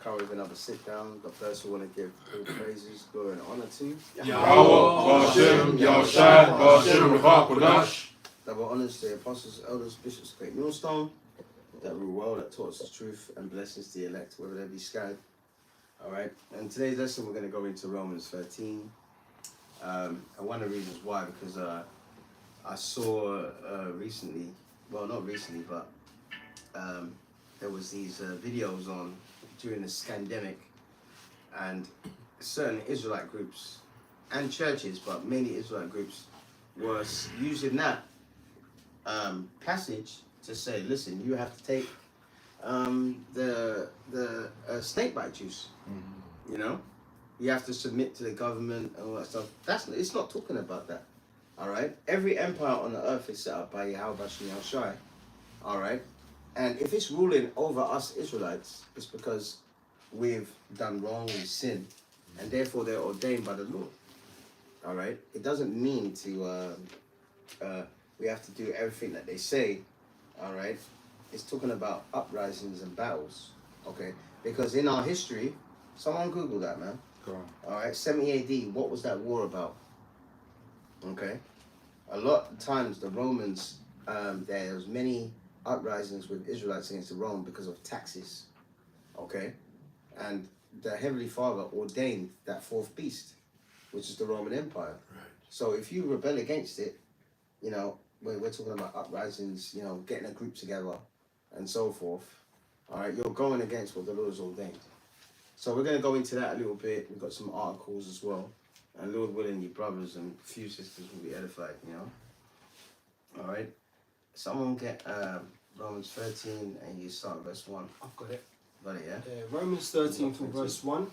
Come with another sit down. But first, we want to give all praises, glory, and honor to Yahweh, Hashem, Yahushai, Hashem, Ruach, double honors to the apostles, elders, bishops, great millstone, that rule well, that taught us the truth, and blessings to the elect, whether they be scattered. All right. And today's lesson, we're going to go into Romans 13. And one of the reasons why, because I saw recently, well, not recently, but there was these videos on during the scandemic, and certain Israelite groups and churches, but mainly Israelite groups, were using that passage to say, listen, you have to take the snake bite juice. Mm-hmm. You know, you have to submit to the government and all that stuff. It's not talking about that. All right. Every empire on the earth is set up by Yahweh and Yahushai. All right. And if it's ruling over us Israelites, it's because we've done wrong, we've sinned, and therefore they're ordained by the Lord. All right? It doesn't mean to we have to do everything that they say. All right? It's talking about uprisings and battles. Okay? Because in our history, someone Google that, man. Go on. All right? 70 AD, what was that war about? Okay? A lot of times the Romans, there was many uprisings with Israelites against the Rome because of taxes, okay? And the Heavenly Father ordained that fourth beast, which is the Roman Empire. Right. So if you rebel against it, you know, we're talking about uprisings, you know, getting a group together and so forth, all right, you're going against what the Lord has ordained. So we're going to go into that a little bit. We've got some articles as well. And Lord willing, you brothers and a few sisters will be edified, you know? All right? Someone get Romans 13 and you start verse 1. I've got it. Got it, yeah? Romans 13 from verse 1.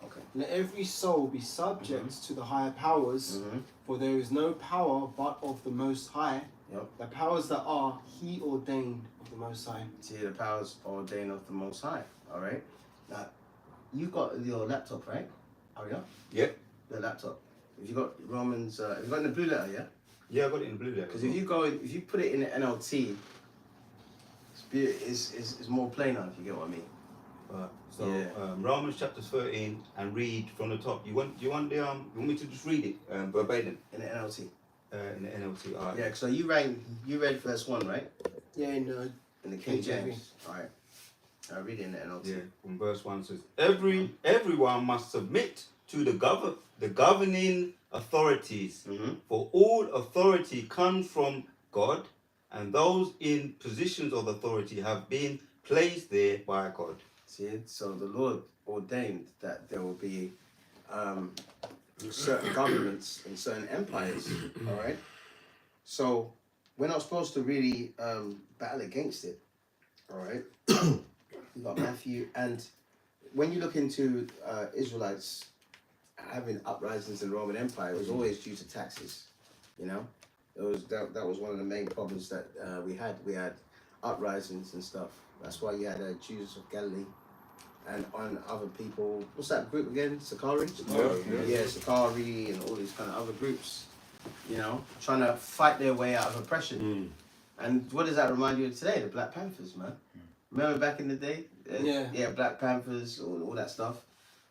Okay. Let every soul be subject to the higher powers, for there is no power but of the Most High. Yep. The powers that are, He ordained of the Most High. See, the powers ordained of the Most High. All right? Now, you got your laptop, right? Hurry up. Yep. The laptop. If you got Romans, have you got in the blue letter, yeah? Yeah, I got it in blue letter. Because if you put it in the NLT, it's more plainer, if you get what I mean. Romans chapter 13 and read from the top. You want me to just read it verbatim in the NLT? In the NLT. All right. Yeah. So you read verse 1, right? Yeah, in the King James. All right. I read it in the NLT. Yeah. From verse 1 says, everyone must submit to the governing authorities, for all authority comes from God, and those in positions of authority have been placed there by God. See, so the Lord ordained that there will be certain governments and certain empires, all right? So we're not supposed to really battle against it, all right? You got Matthew, and when you look into Israelites having uprisings in the Roman Empire, it was always due to taxes, you know? That was one of the main problems that we had. We had uprisings and stuff. That's why you had Jews of Galilee and on other people. What's that group again? Sakari? Yeah, Sakari and all these kind of other groups, you know, trying to fight their way out of oppression. And what does that remind you of today? The Black Panthers, man. Remember back in the day? Yeah, Black Panthers, all that stuff.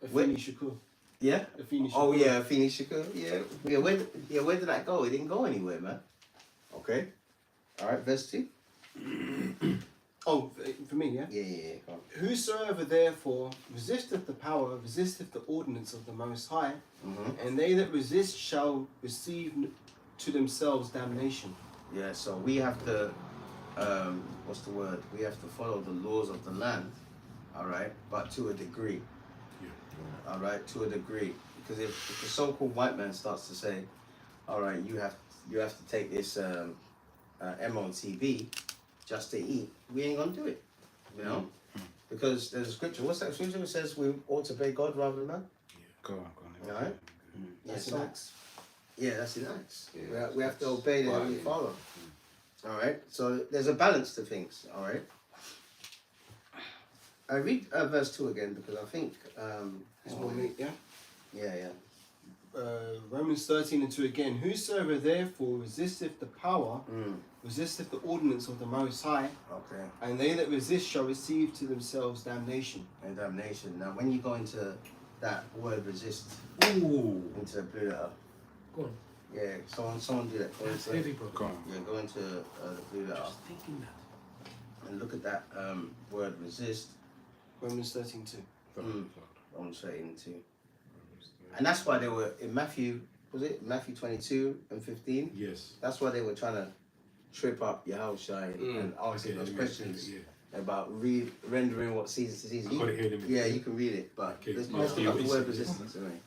Afeni Shakur. Yeah? Afeni Shakur. Oh, yeah, Afeni Shakur. Yeah. Where did that go? It didn't go anywhere, man. Okay. All right, verse 2. Oh, for me, yeah? Yeah. Come on. Whosoever therefore resisteth the power, resisteth the ordinance of the Most High, and they that resist shall receive to themselves damnation. Yeah, so we have to, what's the word? We have to follow the laws of the land, all right? But to a degree, all right? To a degree. Because if the so-called white man starts to say, all right, you have to take this MOTB just to eat, we ain't gonna do it, you know? Because there's a scripture. What's that scripture? It says we ought to obey God rather than man. Yeah. Go on. All right? That's in Acts. Yeah, that's in Acts. Yeah, we have to obey the Heavenly Father. All right? So there's a balance to things, all right? I read verse 2 again because I think... It's more me, yeah? Yeah. Romans 13:2 again. Whosoever therefore resisteth the power, resisteth the ordinance of the Most High, Okay. and they that resist shall receive to themselves damnation. And damnation. Now, when you go into that word resist, Ooh. into the blue letter, Go on. yeah, someone do that. Go That's into, heavy, bro. Go on. yeah, go into the blue letter Just thinking that. and look at that word resist. Romans 13:2. I'm saying too. And that's why they were in Matthew, was it Matthew 22:15? Yes. That's why they were trying to trip up Yahushua and asking those questions about rendering what season to season. I got it here in a minute. Yeah, you can read it, but Okay. let's Yeah, look up the yeah, word yeah. resistance anyway.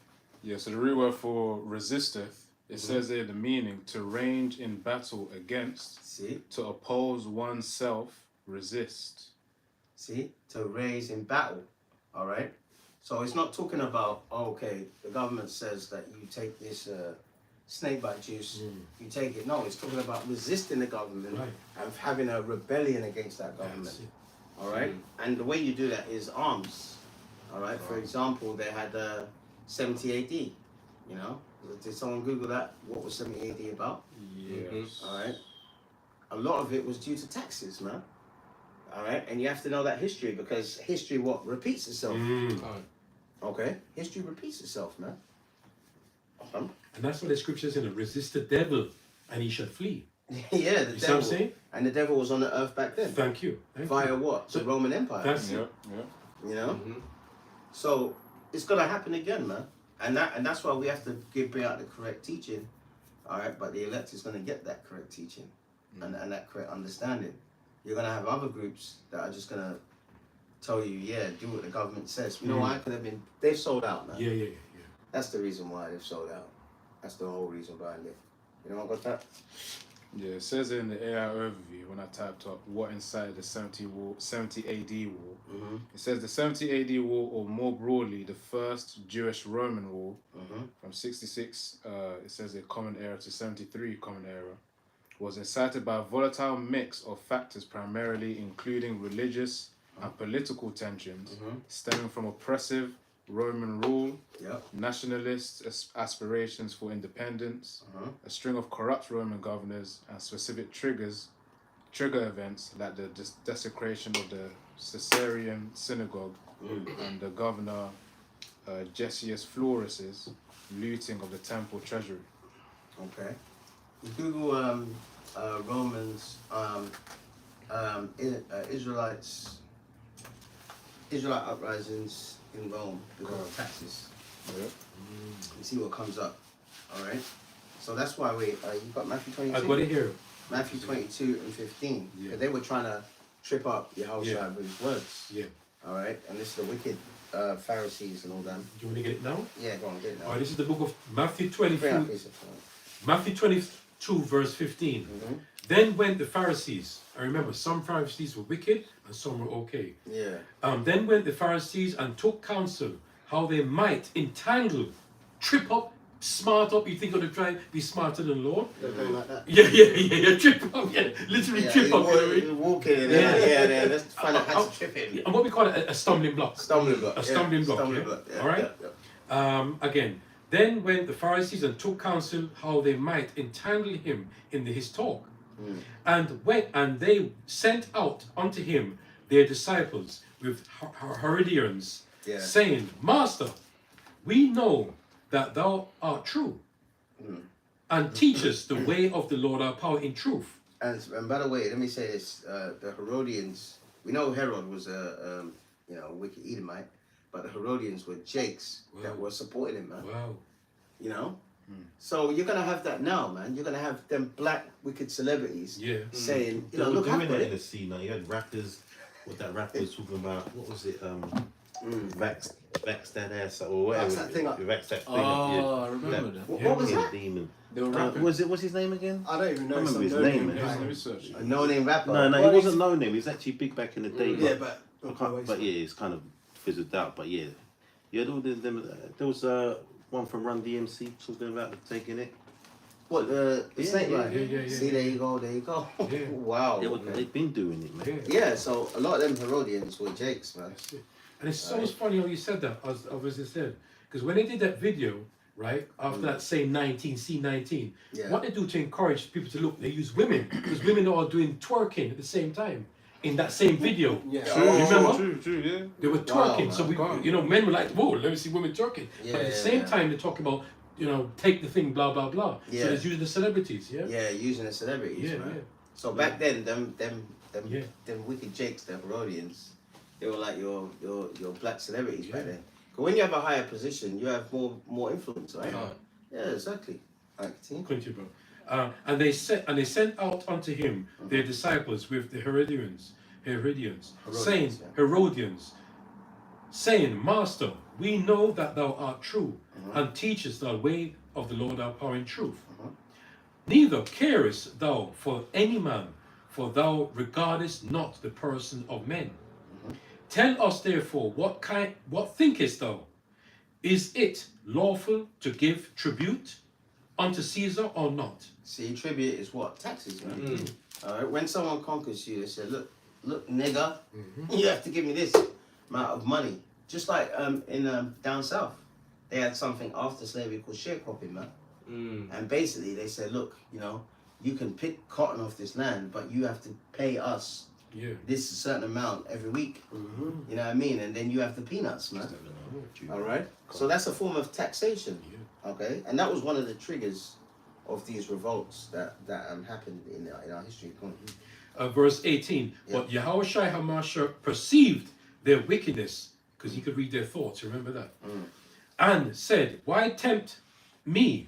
Yeah, so the root word for resisteth, it says there the meaning to range in battle against, See? to oppose oneself, resist. See? To raise in battle. Alright? So it's not talking about, okay, the government says that you take this snakebite juice, you take it. No, it's talking about resisting the government Right. and having a rebellion against that government. That's it. All right, and the way you do that is arms. All right, for example, they had 70 AD. You know, did someone Google that? What was 70 AD about? Yes. All right, a lot of it was due to taxes, man. All right, and you have to know that history because history what repeats itself. Okay, history repeats itself, man. And that's what the scripture says, resist the devil and he shall flee. Yeah, the You see what I'm devil. saying? And the devil was on the earth back then. Thank you. Thank Via you. what? The So Roman Empire. that's Yeah, it. yeah. You know? So it's gonna happen again, man. And that's why we have to bring out the correct teaching. Alright, but the elect is gonna get that correct teaching and that correct understanding. You're gonna have other groups that are just gonna tell you, yeah, do what the government says. You know why? Because they've sold out, man. Yeah. That's the reason why they've sold out. That's the whole reason behind it. You know what got that? Yeah, it says in the AI overview when I typed up what incited the 70 AD war. It says the 70 AD war, or more broadly, the first Jewish-Roman war from 66, it says the Common Era to 73 Common Era, was incited by a volatile mix of factors primarily including religious and political tensions stemming from oppressive Roman rule, Yep. nationalist aspirations for independence, a string of corrupt Roman governors, and specific trigger events like the desecration of the Caesarean synagogue and the governor Gessius Florus's looting of the temple treasury. Okay. You Google Romans, Israelite uprisings in Rome because of taxes. Yeah. You see what comes up. All right. So that's why you got Matthew 22. I got it here. Matthew 22:15. Yeah. They were trying to trip up Yahushua Yeah. with his words. Yeah. All right. And this is the wicked Pharisees and all them. Do you want to get it now? Yeah, go on, get it now. All right, this is the book of Matthew Bring up 22, piece of phone. Matthew 22, verse 15. Then went the Pharisees. I remember some Pharisees were wicked and some were okay. Yeah. Then went the Pharisees and took counsel how they might entangle, trip up, smart up. You think of the try be smarter than the Lord? They're going like that. Yeah. Trip up, literally Yeah, trip he up. walk- You know what I he mean? walking in Yeah. there. Let's find out how to trip him. And what we call it a stumbling block. Stumbling block. A stumbling block, Stumbling yeah? block. Yeah. All right? Yeah. Again, then went the Pharisees and took counsel how they might entangle him in his talk. And they sent out unto him their disciples with Herodians, Yeah. saying, Master, we know that thou art true, and teach us the way of the Lord our power in truth. And by the way, let me say this: the Herodians. We know Herod was a wicked Edomite, but the Herodians were Jakes that were supporting him, man. Wow. You know. So you're gonna have that now, man. You're gonna have them black wicked celebrities Yeah. saying, They you know, were look, doing I've that got in the it. scene. Now you had rappers. What that rapper was talking about? What was it? Vax that ass or whatever. Vax that thing up. Vax that thing Oh, I remember that. What was that? Demon. They were rapping. What's his name again? I don't even know. I remember some his no-name name, guy. Let me research it. A no-name rapper. No, Well, he wasn't no name. He was actually big back in the day. Yeah, but but but yeah, it's kind of fizzled out. But yeah, all them. There was one from Run DMC talking about taking it. What the Yeah, snake yeah, line? yeah. See, there you go. Yeah. Wow. They've been doing it, man. Yeah. Yeah, so a lot of them Herodians were Jakes, man. That's it. And it's so funny how you said that, as obviously said, because when they did that video, right? After that same 19, C19. Yeah. What they do to encourage people to look, they use women, because women are doing twerking at the same time in that same video. Yeah. Oh, remember? True, yeah. They were Wow, twerking, so man. men were like, "Whoa, let me see women twerking." Yeah, but at the yeah, same yeah. time, they're talking about, take the thing, blah blah blah. Yeah. So they're using the celebrities, yeah. Yeah, using the celebrities, Yeah, man. yeah. So back then, them Yeah. wicked jakes, the Herodians, they were like your black celebrities back then. Because when you have a higher position, you have more influence, right? Yeah, exactly. Right, continue. Continue, bro. And they sent out unto him their disciples with the Herodians, saying, Master, we know that thou art true, and teachest the way of the Lord our power in truth. Neither carest thou for any man, for thou regardest not the person of men. Tell us therefore, what thinkest thou? Is it lawful to give tribute unto Caesar or not? See, tribute is what? Taxes, man. All right. When someone conquers you, they say, look, nigga, you have to give me this amount of money. Just like in down south, they had something after slavery called sharecropping, man. And basically, they said, look, you can pick cotton off this land, but you have to pay us this certain amount every week. You know what I mean? And then you have the peanuts, man. All right. So that's a form of taxation. Okay. And that was one of the triggers of these revolts that happened in our history. Verse 18. But Yahushua HaMashiach perceived their wickedness, because he could read their thoughts. Remember that? And said, Why tempt me,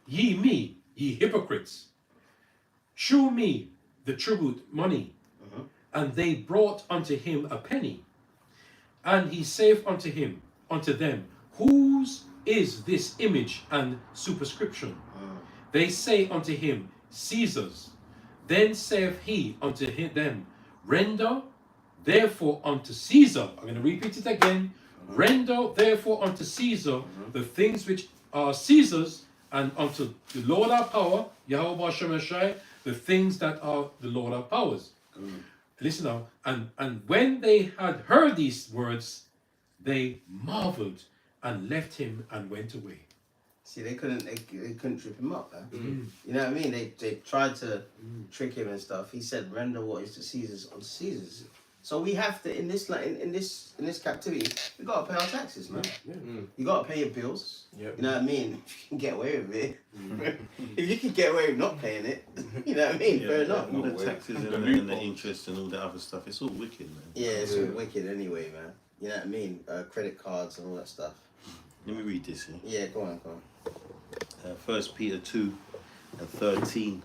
ye hypocrites? Shew me the tribute money. And they brought unto him a penny. And he saith unto them, Whose is this image and superscription? They say unto him, Caesar's. Then saith he unto them, Render therefore unto Caesar. I'm going to repeat it again. Render therefore unto Caesar the things which are Caesar's, and unto the Lord our power, Yahweh Shemashai, the things that are the Lord our powers. Listen now. And when they had heard these words, they marveled and left him and went away. See, they couldn't trip him up, man. You know what I mean? They tried to trick him and stuff. He said, "Render what is to Caesar's unto Caesar's." So we have to in this captivity, we gotta pay our taxes, man. You gotta pay your bills. You know what I mean? If you can get away with it, if you can get away with not paying it, you know what I mean? Fair enough. All the taxes and the interest and all the other stuff, it's all wicked, man. Yeah, it's all wicked anyway, man. You know what I mean? Credit cards and all that stuff. Let me read this here. Yeah, go on. 1 Peter 2 and 13.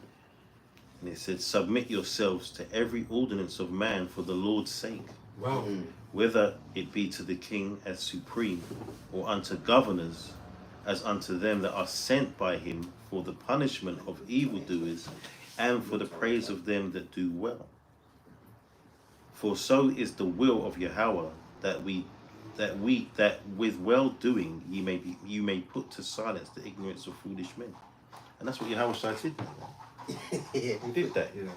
And it said, Submit yourselves to every ordinance of man for the Lord's sake, Wow. whether it be to the king as supreme, or unto governors as unto them that are sent by him for the punishment of evildoers, and for the praise of them that do well. For so is the will of Yahweh, that with well doing you may put to silence the ignorance of foolish men. And that's what Yahweh did. Yeah, He did that, he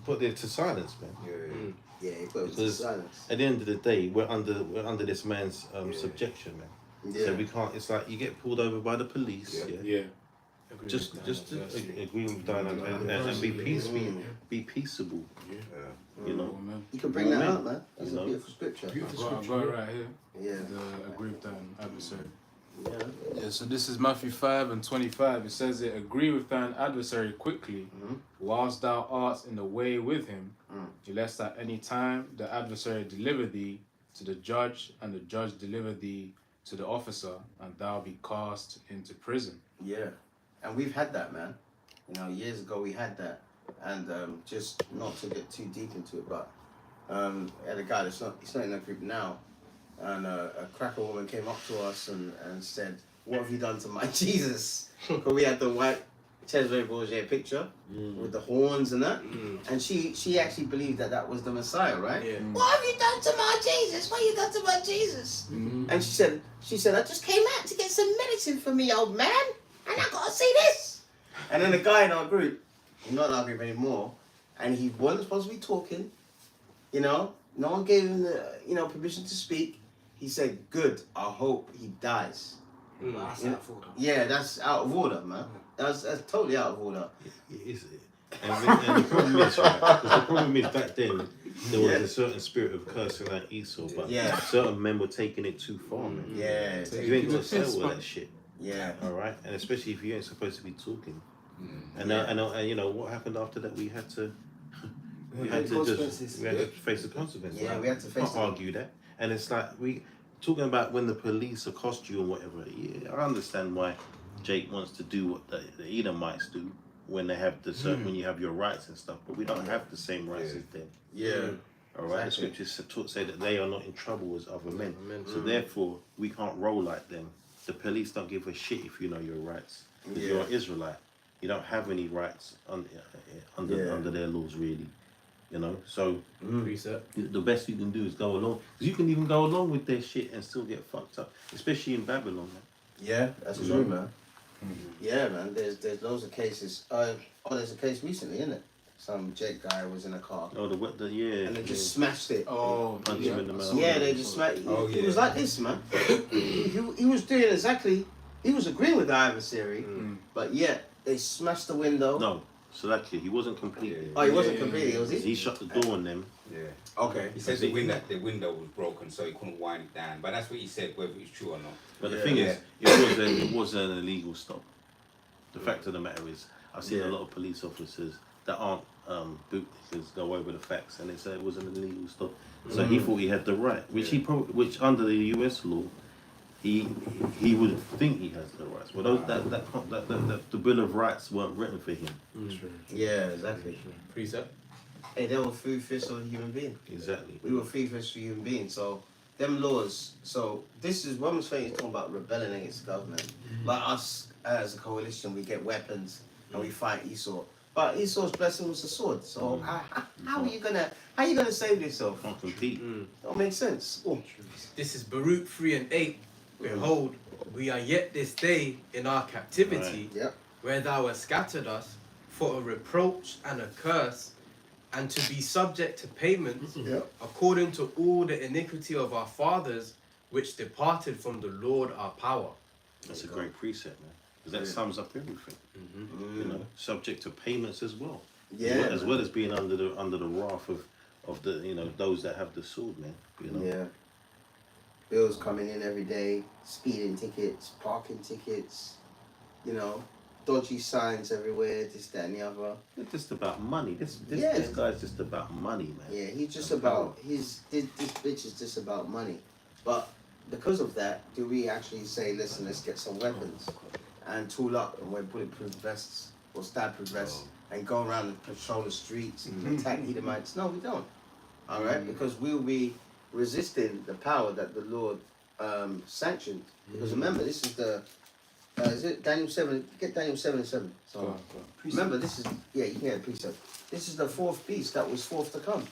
put it to silence, man. Yeah, he put it to Because silence. at the end of the day, we're under this man's subjection, man. Yeah. So we can't. It's like you get pulled over by the police. Yeah. Just agree with Dan and be peaceable. You know. You can bring that Amen. out, man. That's a beautiful scripture. I've got it right here. Yeah. The agree with thine adversary. Yeah. Yeah, so this is Matthew 5 and 25. It says it, agree with thine adversary quickly, whilst thou art in the way with him, lest at any time the adversary deliver thee to the judge, and the judge deliver thee to the officer, and thou be cast into prison. Yeah. And we've had that, man. Years ago we had that. And just not to get too deep into it, but I had a guy he's not in that group now, and a cracker woman came up to us and said, "What have you done to my Jesus?" Because we had the white Cesare Borgia picture with the horns and that, and she actually believed that was the Messiah, right? Yeah. What have you done to my Jesus? What have you done to my Jesus? And she said, I just came out to get some medicine for me, old man, and I gotta see this. And then the guy in our group, he's not in our group anymore, and he wasn't supposed to be talking, no one gave him the permission to speak. He said, "Good, I hope he dies." That's out of order. Yeah, that's out of order, man. That's totally out of order. Is it? And the problem is, right? Because the problem is back then there was a certain spirit of cursing like Esau, but certain men were taking it too far, man. Yeah, So you ain't got to say all that shit. yeah. All right, and especially if you ain't supposed to be talking. And you know what happened after that? We had to face the consequences. Yeah, we had to face. Can't argue that. And it's like we talking about when the police accost you and whatever. Yeah, I understand why Jake wants to do what the Edomites do when they have the certain when you have your rights and stuff, but we don't have the same rights as them. Yeah. All right, Exactly. the scriptures say that they are not in trouble as other men. So therefore, we can't roll like them. The police don't give a shit if you know your rights. If you're an Israelite, you don't have any rights under their laws, really. You know, so the best you can do is go along. 'Cause you can even go along with their shit and still get fucked up, especially in Babylon, man. Yeah, that's true, man. Yeah, man. There's loads of cases. There's a case recently, isn't it? Some Jake guy was in a car Oh, and they just smashed it. Oh, punch him in the mouth. Yeah, they just smashed. He was like this, man. he was doing exactly. He was agreeing with the adversary, but yet they smashed the window. No, so that kid, he wasn't completely. Oh, he wasn't completely. Was he? He shut the door on them. Yeah. Okay. He said the window was broken, so he couldn't wind it down. But that's what he said, whether it's true or not. But the thing is, it was an illegal stop. The fact of the matter is, I've seen a lot of police officers that aren't bootlickers go over the facts, and they say it was an illegal stop. So he thought he had the right, which under the US law, he would think he has the rights. Well, the Bill of Rights weren't written for him. Yeah, exactly. Precept. Hey, they were free fish for human being. Exactly. We were free fish for human beings. So them laws. So this is Romans 20 is talking about rebelling against the government. Like us as a coalition, we get weapons and we fight Esau. But Esau's blessing was the sword. So how are you gonna save yourself? Can't compete. Don't make sense. Oh. This is Baruch 3:8. Behold, we are yet this day in our captivity, Yep. where thou hast scattered us for a reproach and a curse, and to be subject to payment Yep. according to all the iniquity of our fathers, which departed from the Lord our power. That's a great precept, man. Because that sums up everything. You know, subject to payments as well. Yeah. As well as being under the wrath of the those that have the sword, man. You know. Yeah. Bills coming in every day, speeding tickets, parking tickets, dodgy signs everywhere, this, that, and the other. It's just about money. This guy's just about money, man. Yeah, he's just about this bitch is just about money. But because of that, do we actually say, listen, let's get some weapons and tool up and wear bulletproof vests or stabproof vests and go around and patrol the streets and attack Edomites? No, we don't. All right, because we'll be resisting the power that the Lord sanctioned. Because remember, this is the is it Daniel 7? Get Daniel 7:7. So remember, this is you can get a precept. This is the fourth beast that was fourth to come.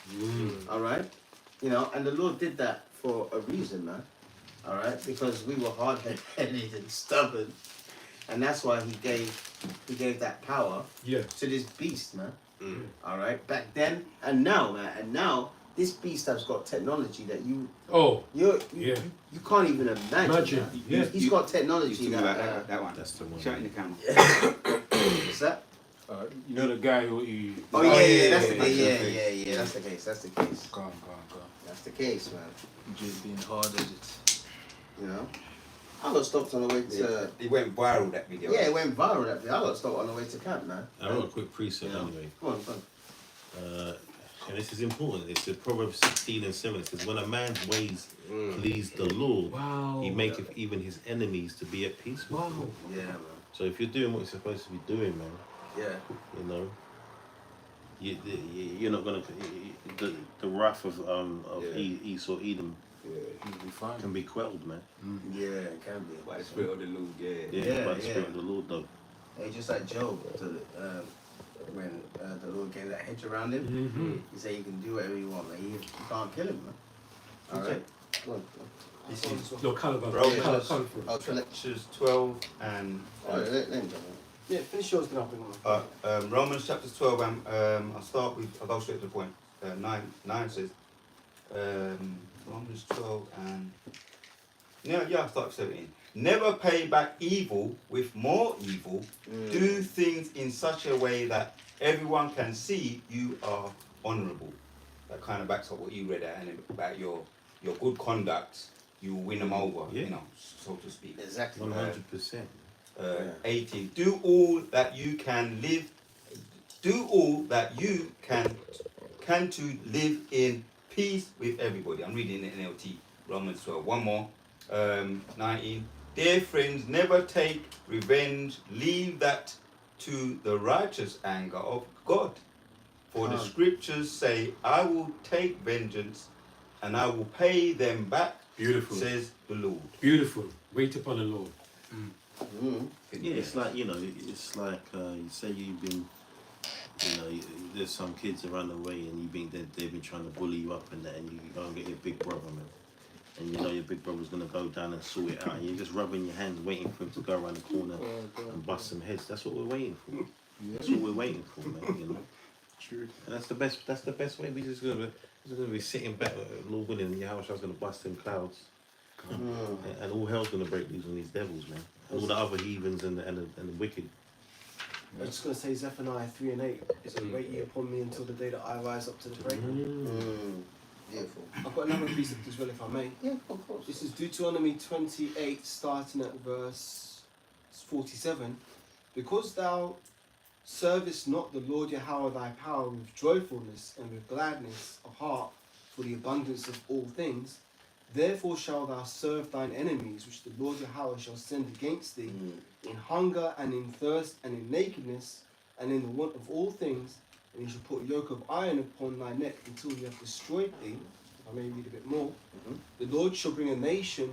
All right, and the Lord did that for a reason, man. All right, because we were hard-headed and stubborn, and that's why He gave that power to this beast, man. All right, back then and now, man, and now. This beast has got technology that you can't even imagine. He's got technology that one. That's the one. Shut in the camera. What's that? You know the guy who he. Oh yeah, that's the case. Yeah, that's the case. Go on. That's the case, man. Just being hard-headed. I got stopped on the way to. It went viral, that video. Yeah, it went viral. That video. I got stopped on the way to camp, man. I wrote a quick precept anyway. Come on. And this is important. It's the Proverbs 16:7. It says, when a man's ways please the Lord, he maketh even his enemies to be at peace with him. Yeah, man. So if you're doing what you're supposed to be doing, man, Yeah. you're not gonna the wrath of Esau, Edom, You'll be fine. can be quelled, man. Yeah, it can be. By the Spirit of the Lord, Yeah, by the Spirit of the Lord, though. Hey, just like Job, when the Lord gave that hedge around him, He said you can do whatever you want, man. You can't kill him, man. All right. Go on. This is No, Caliban. Romans 12 and Let him go. Yeah, finish yours, then I'll bring on. Romans chapters 12 and I'll go straight to the point. 9 says Romans 12 and Yeah, start with 17. Never pay back evil with more evil. Do things in such a way that everyone can see you are honourable. That kind of backs up what you read out and about your good conduct. You win them over, Yeah. you know, so to speak. Exactly. 100%. 18. Do all that you can live. Do all that you can to live in peace with everybody. I'm reading the NLT, Romans 12. One more. 19. Dear friends, never take revenge. Leave that to the righteous anger of God. For the scriptures say, I will take vengeance and I will pay them back, Beautiful. says the Lord. Beautiful. Wait upon the Lord. Yeah, it's like, you know, it's like you say you've been, you know, there's some kids around the way and they've been trying to bully you up and that, and you go and get your big brother, man. And you know your big brother's going to go down and sort it out, and you're just rubbing your hands waiting for him to go around the corner and bust some heads. That's what we're waiting for. That's what we're waiting for, man, you know. True. And that's the best way. We're just gonna be sitting back, Lord willing, Yahweh Shah's gonna bust them clouds, and all hell's gonna break loose on these devils, man. And all the other heathens and the wicked. I'm just going to say Zephaniah 3 and 8 is to wait ye upon me until the day that I rise up to the break. Beautiful. I've got another precept as well, if I may. Yeah, of course. This is Deuteronomy 28, starting at verse 47. Because thou servest not the Lord Yahweh thy power with joyfulness and with gladness of heart for the abundance of all things, therefore shalt thou serve thine enemies, which the Lord Yahweh shall send against thee, in hunger and in thirst and in nakedness and in the want of all things, and he shall put a yoke of iron upon thy neck until he have destroyed thee. If I may read a bit more. The Lord shall bring a nation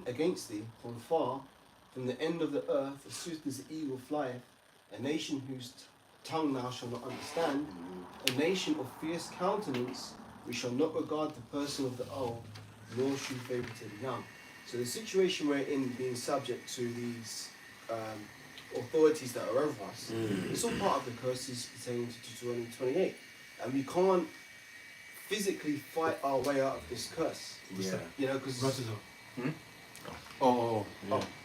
against thee from far, from the end of the earth, as swift as the eagle flieth, a nation whose tongue thou shalt not understand, a nation of fierce countenance, which shall not regard the person of the old, nor shew favour to the young. So the situation we're in, being subject to these authorities that are over us, it's all part of the curses pertaining to Deuteronomy 28. And we can't physically fight our way out of this curse. Yeah. You know, because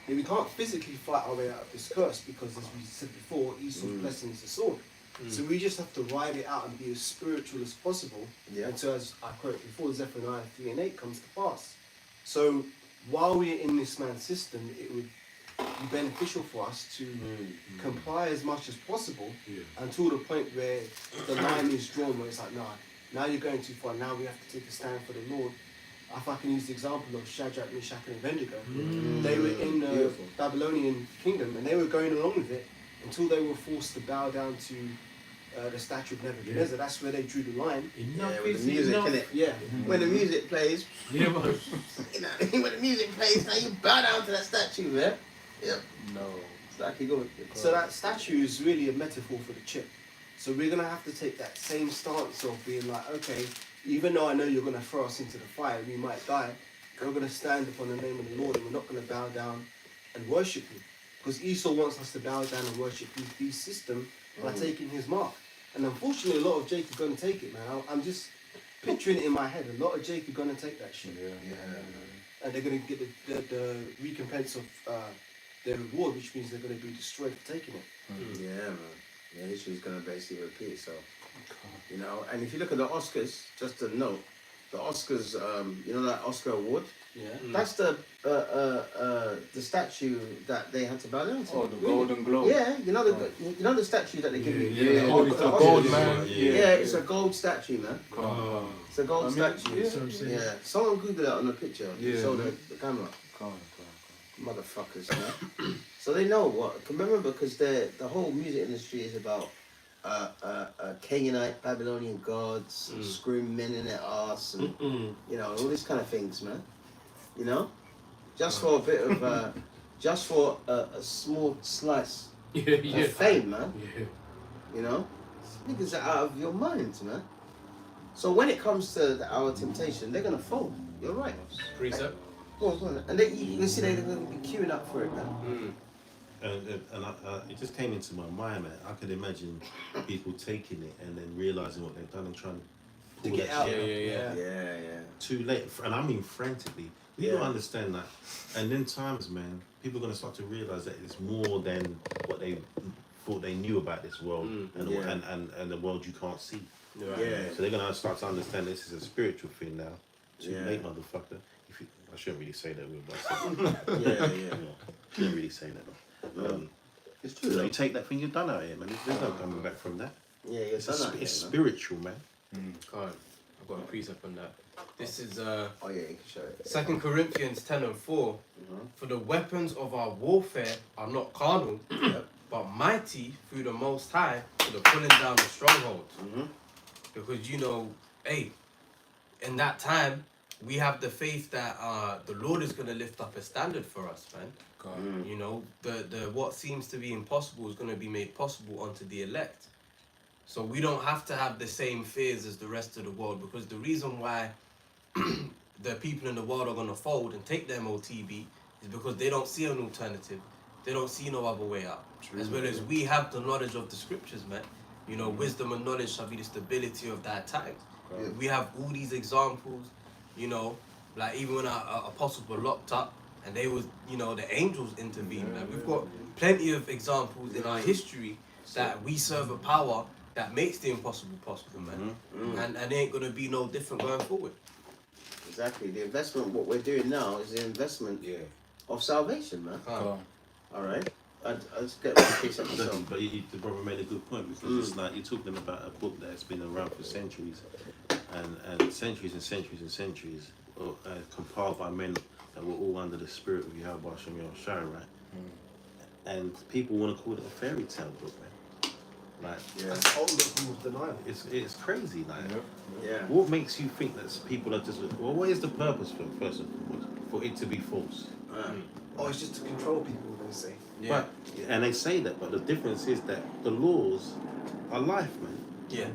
we can't physically fight our way out of this curse because, as we said before, Esau's blessing is a sword. So we just have to ride it out and be as spiritual as possible until, as I quoted before, Zephaniah 3 and 8 comes to pass. So while we're in this man's system, it would be beneficial for us to comply as much as possible until the point where the line is drawn, where it's like, nah, now you're going too far, now we have to take a stand for the Lord. If I can use the example of Shadrach, Meshach and Abednego, they were in the Babylonian kingdom and they were going along with it until they were forced to bow down to the statue of Nebuchadnezzar. That's where they drew the line. Yeah, with the music, innit? Yeah. When the music plays, Yeah, man. you know, when the music plays, now you bow down to that statue, man. Yep. No. It's like you go. So that statue is really a metaphor for the chip. So we're going to have to take that same stance of being like, okay, even though I know you're going to throw us into the fire, we might die, we're going to stand upon the name of the Lord and we're not going to bow down and worship him. Because Esau wants us to bow down and worship his beast system by taking his mark. And unfortunately, a lot of Jake are going to take it, man. I'm just picturing it in my head. A lot of Jake are going to take that shit. And they're going to get the recompense of their reward, which means they're going to be destroyed for taking it. Yeah, man. Yeah, history's gonna basically repeat. So, you know, and if you look at the Oscars, just to note, the Oscars, you know that Oscar award, Yeah. that's the statue that they had to bow down to. Oh, the Golden Globe. Yeah, you know the statue that they give you. Yeah, the holy Oscars. gold, man. Yeah, it's a gold statue, man. Oh. It's a gold statue. yeah. Yeah, someone Google that on the picture. Yeah, Show man. the camera. Calm. Motherfuckers, man. So they know what. Remember, because the whole music industry is about Canaanite, Babylonian gods, screaming men in their ass, and you know all these kind of things, man. You know, just for a bit of, just for a small slice of fame, man. Yeah. You know, niggas are out of your minds, man. So when it comes to the hour of temptation, they're gonna fold. You're right. Precept. Go on. And you can see they're gonna be queuing up for it, man. And it just came into my mind, man. I could imagine people taking it and then realizing what they've done and trying to To all get that out. shit Yeah, yeah. too late, and I mean frantically. We don't understand that. And in times, man, people are gonna start to realize that it's more than what they thought they knew about this world, and, Yeah. and the world you can't see. Yeah. So they're gonna start to understand this is a spiritual thing now. Too Yeah. late, motherfucker. If you, I shouldn't really say that word, but I said, Yeah. shouldn't really say that. Though. It's You true. know, you take that thing you've done out here, man. There's no coming back from that. Yeah, you're It's, done out it's here, man. spiritual, man. God, I've got a precept on that. This is Oh yeah, you can show it. 2 Corinthians 10:4. For the weapons of our warfare are not carnal, but mighty through the Most High to the pulling down of strongholds. Because hey, in that time, we have the faith that the Lord is going to lift up a standard for us, man. God. You know, the what seems to be impossible is going to be made possible unto the elect. So we don't have to have the same fears as the rest of the world, because the reason why the people in the world are going to fold and take their MOTB is because they don't see an alternative. They don't see no other way out. As well as we have the knowledge of the scriptures, man. You know, wisdom and knowledge shall be the stability of that time. We have all these examples, you know, like even when our apostles were locked up and they was, the angels intervened, man. We've got plenty of examples in our history that we serve a power that makes the impossible possible, man. And it ain't going to be no different going forward. Exactly. The investment, what we're doing now, is the investment of salvation, man. God. All right. I just get one piece of myself. But the brother made a good point, because it's like you're talking about a book that's been around for centuries, and centuries and centuries and centuries, compiled by men that were all under the spirit of Yahweh Hashem Yahushua, right? And people want to call it a fairy tale book, man. Like, That's all the people's denial. it's crazy, like. Yeah. What makes you think that people are just? Well, what is the purpose for first and foremost for it to be false? Oh, it's just to control people, they say. But and they say that, but the difference is that the laws are life, man. Yeah.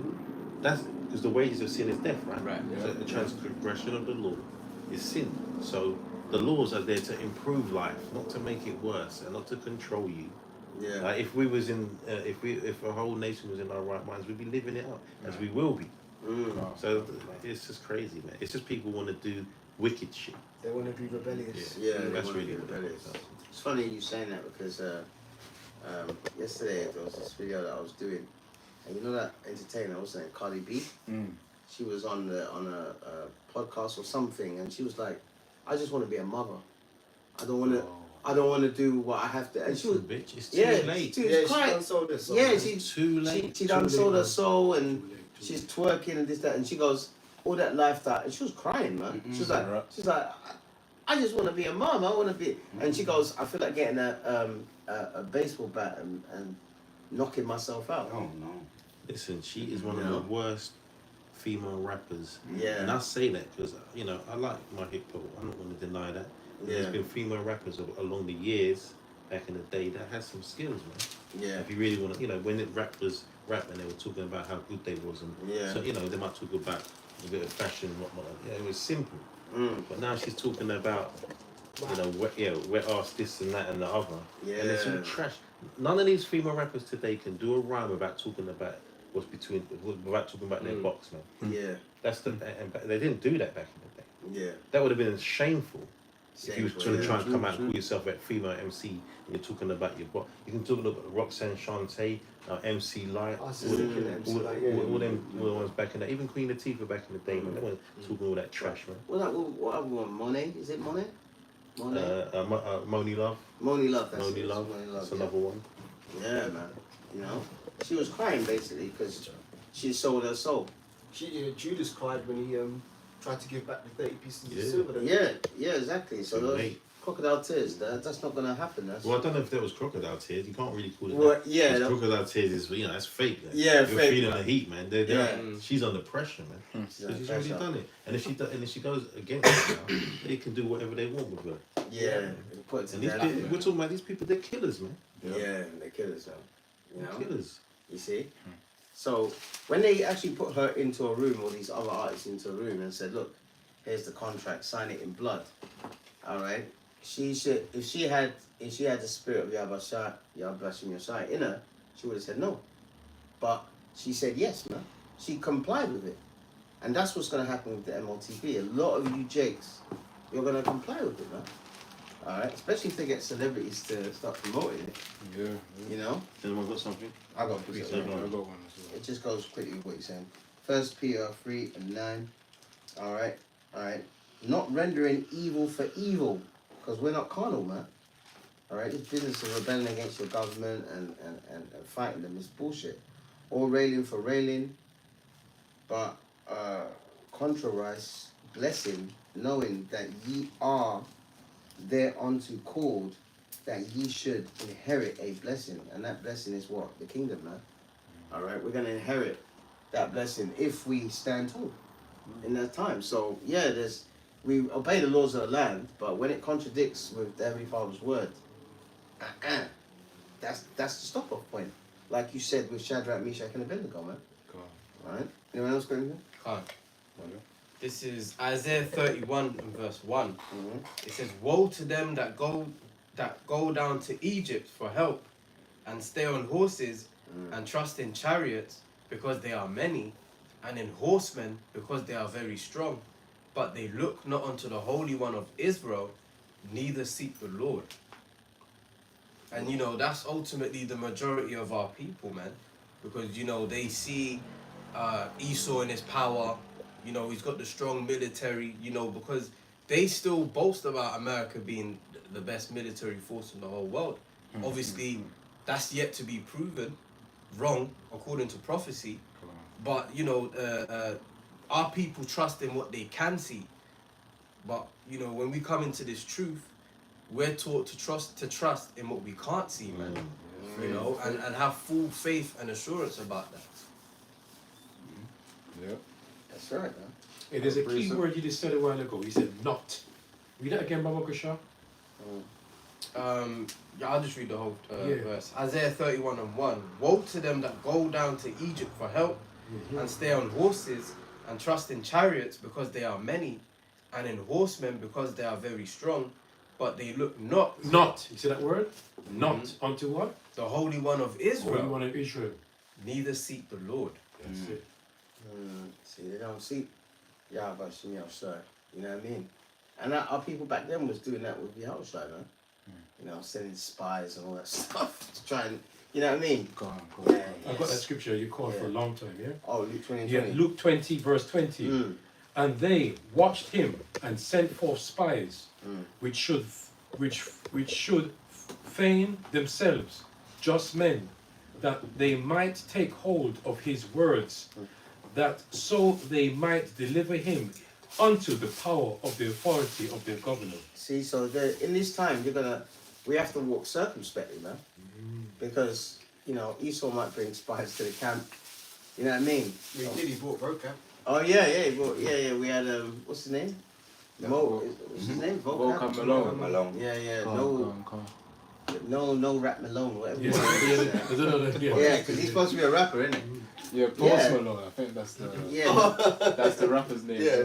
That's because the wages of sin is death, right? Right. So the transgression of the law is sin. So the laws are there to improve life, not to make it worse, and not to control you. Yeah. Like if we was in, if a whole nation was in our right minds, we'd be living it out, as we will be. So it's just crazy, man. It's just people want to do wicked shit. They want to be rebellious. Yeah, That's they really wanna what be it is. It's funny you saying that because yesterday there was this video that I was doing, and you know that entertainer, I was saying Cardi B. She was on a podcast or something, and she was like, "I just want to be a mother. I don't want to. I don't want to do what I have to." And she was, Bitch, it's too late. She was Yeah, she crying. done sold this. Yeah, she Too late. She done Too sold late, her man. soul, and she's twerking and this that, and she goes, all that lifestyle, and she was crying, man. She was like, I just want to be a mom. I want to be, and she goes, I feel like getting a baseball bat and knocking myself out. Oh no. Listen, she is one of the worst female rappers. Yeah. And I say that because, I like my hip hop. I'm not going to deny that. There's been female rappers along the years, back in the day, that had some skills, man. Yeah. If you really want to, when rappers rap and they were talking about how good they was, and so, they might talk about a bit of fashion and whatnot. Yeah, it was simple. But now she's talking about, wet ass this and that and the other. Yeah. And it's all trash. None of these female rappers today can do a rhyme without talking about without talking about their box, man. Yeah. That's and they didn't do that back in the day. Yeah. That would have been shameful. If you was Shameful, trying to try and yeah. come out and call yourself a female MC and you're talking about your box. You can talk about Roxanne Shante, MC Light, I all see MC Light, yeah. all them ones back in the even Queen Latifah back in the day, man. They weren't talking all that trash, man. What other one? Monet? Is it Monet? Monet? Moni Love. Moni Love. That's Moni it. Love. Moni That's yeah. another one. Yeah, man. She was crying basically because she sold her soul. Judas cried when he tried to give back the 30 pieces of Yeah. silver. Yeah, exactly. So Too those late. crocodile tears, that's not gonna happen. That's Well, I don't know if that was crocodile tears. You can't really call it Well, that. yeah, Because that- crocodile tears is, that's fake. Like. Yeah, You're fake, feeling man. the heat, man. She's under pressure, man. She's under She's already pressure. done it. And if she goes against it now, they can do whatever they want with her. yeah. Put it to And these death. people, we're talking about these people, they're killers, man. Yeah, they kill herself. You They're know? killers. You see? So when they actually put her into a room, or these other artists into a room, and said, "Look, here's the contract. Sign it in blood." All right. She should, if she had the spirit of Yahweh Yahweh in her, she would have said no. But she said yes, man. She complied with it. And that's what's going to happen with the MLTV. A lot of you jakes, you're going to comply with it, man. All right, especially if they get celebrities to start promoting it. Yeah. You know, Anyone got something? I got Please, something. go on. I got one as well. It just goes quickly with what you're saying. 1 Peter 3:9. All right. Not rendering evil for evil, because we're not carnal, man. All right. This business of rebelling against your government and fighting them is bullshit. Or railing for railing, but contrarice blessing, knowing that ye are thereunto called, that ye should inherit a blessing, and that blessing is what? The kingdom, man. All right, we're gonna inherit that blessing if we stand tall in that time. So yeah, we obey the laws of the land, but when it contradicts with the Heavenly Father's word, that's the stop off point. Like you said with Shadrach, Meshach, and Abednego, man. All right. Anyone else got anything? Khan. This is Isaiah 31 and verse 1. Mm-hmm. It says, "Woe to them that go down to Egypt for help, and stay on horses, and trust in chariots, because they are many, and in horsemen, because they are very strong. But they look not unto the Holy One of Israel, neither seek the Lord." And you know, that's ultimately the majority of our people, man. Because, you know, they see Esau in his power. You know, he's got the strong military, you know, because they still boast about America being the best military force in the whole world. Obviously, that's yet to be proven wrong according to prophecy. But, you know, our people trust in what they can see. But, you know, when we come into this truth, we're taught to trust in what we can't see, man. You know, and have full faith and assurance about that. Yeah. That's right, man. Hey, there's a key word you just said a while ago. You said not. Read that again, Baba Kusha. Yeah, I'll just read the whole verse. Isaiah 31 and 1. "Woe to them that go down to Egypt for help, and stay on horses, and trust in chariots, because they are many, and in horsemen, because they are very strong, but they look not Not. You see that word? Not. Unto what? the Holy One of Israel, Holy One of Israel. neither seek the Lord." That's it. See, they don't see Yahweh Shem Yahushua. You know what I mean? And our people back then was doing that with Yahushua, man. You know, sending spies and all that stuff to try and, you know what I mean? Go on. Yeah, I've got that scripture you called for a long time, yeah? Oh, Luke 20. Yeah, Luke 20, verse 20. And they watched him and sent forth spies, which should feign themselves just men, that they might take hold of his words, that so they might deliver him unto the power of the authority of their governor. See, so in this time, we have to walk circumspectly, man. Because, you know, Esau might bring spies to the camp. You know what I mean? We did, he brought Vocab. Oh, yeah, we had, what's his name? What's his name? Vocab Malone. Yeah, Go on. no rap Malone, whatever. Yeah, Yeah, because he's supposed to be a rapper, isn't he? Yeah, Post Malone. I think that's the that's the rapper's name. Yeah.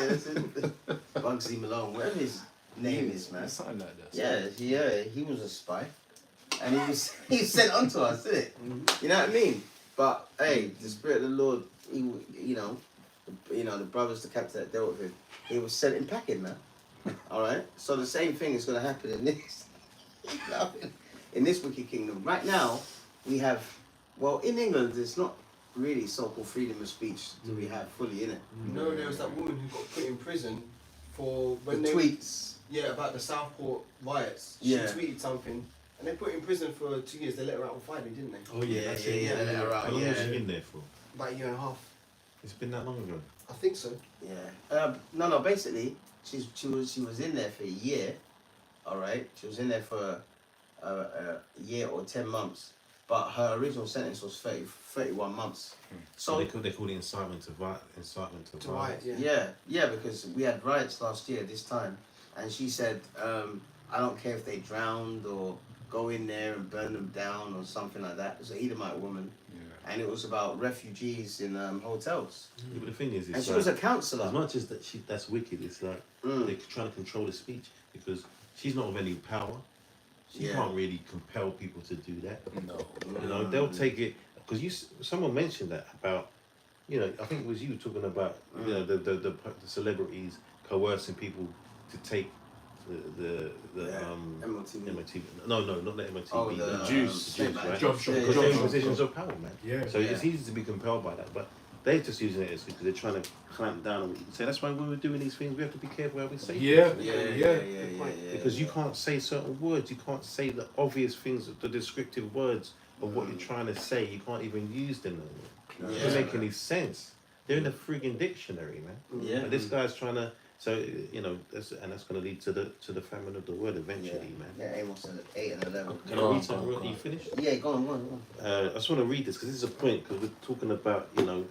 That's it. Bugsy Malone, whatever his name is, man. Something like that. Yeah, he was a spy, and he was sent onto us, didn't it? You know what I mean? But hey, the Spirit of the Lord, you know, the brothers, the captain that dealt with him, he was sent in packing, man. All right. So the same thing is going to happen in this, in this wicked kingdom. Right now, we have. Well, in England, it's not really so-called freedom of speech do we have fully in it. You know, there was that woman who got put in prison for when The they tweets. Yeah, about the Southport riots. She Yeah. tweeted something, and they put her in prison for 2 years. They let her out on Friday, didn't they? Oh yeah, that's it. Let her out, How long has she yeah. been there for? About a year and a half. It's been that long ago. I think so. Yeah. No. Basically, she was in there for a year. All right. She was in there for a year or 10 months, but her original sentence was 31 months. So they call it incitement to violence. To riot, yeah. yeah, because we had riots last year this time, and she said, I don't care if they drowned or go in there and burn them down or something like that. It was an Edomite woman, and it was about refugees in hotels. Yeah, but the thing is, And it's she like, was a counsellor. as much as that's wicked, it's like they're trying to control the speech because she's not of any power. She can't really compel people to do that. No. You know, they'll take it because someone mentioned that about you know, I think it was you talking about, you know, the celebrities coercing people to take the MOTV. No, not the MOTV. Oh, the juice. the juice, right? Jump shot. Yeah, Because yeah, they're in yeah. positions of power, man. Yeah. So it's easy to be compelled by that, but they're just using it as because they're trying to clamp down on what you can say. That's why when we're doing these things, we have to be careful how we say Yeah. things. Yeah. Because you can't say certain words, you can't say the obvious things, the descriptive words of what you're trying to say. You can't even use them. It doesn't make any sense. They're in the frigging dictionary, man. Yeah. And this guy's trying to. So you know, that's going to lead to the famine of the word eventually, man. Yeah, Amos said 8 and 11. Can I read something? Are you finished? Yeah, go on. I just want to read this because this is a point because we're talking about, you know,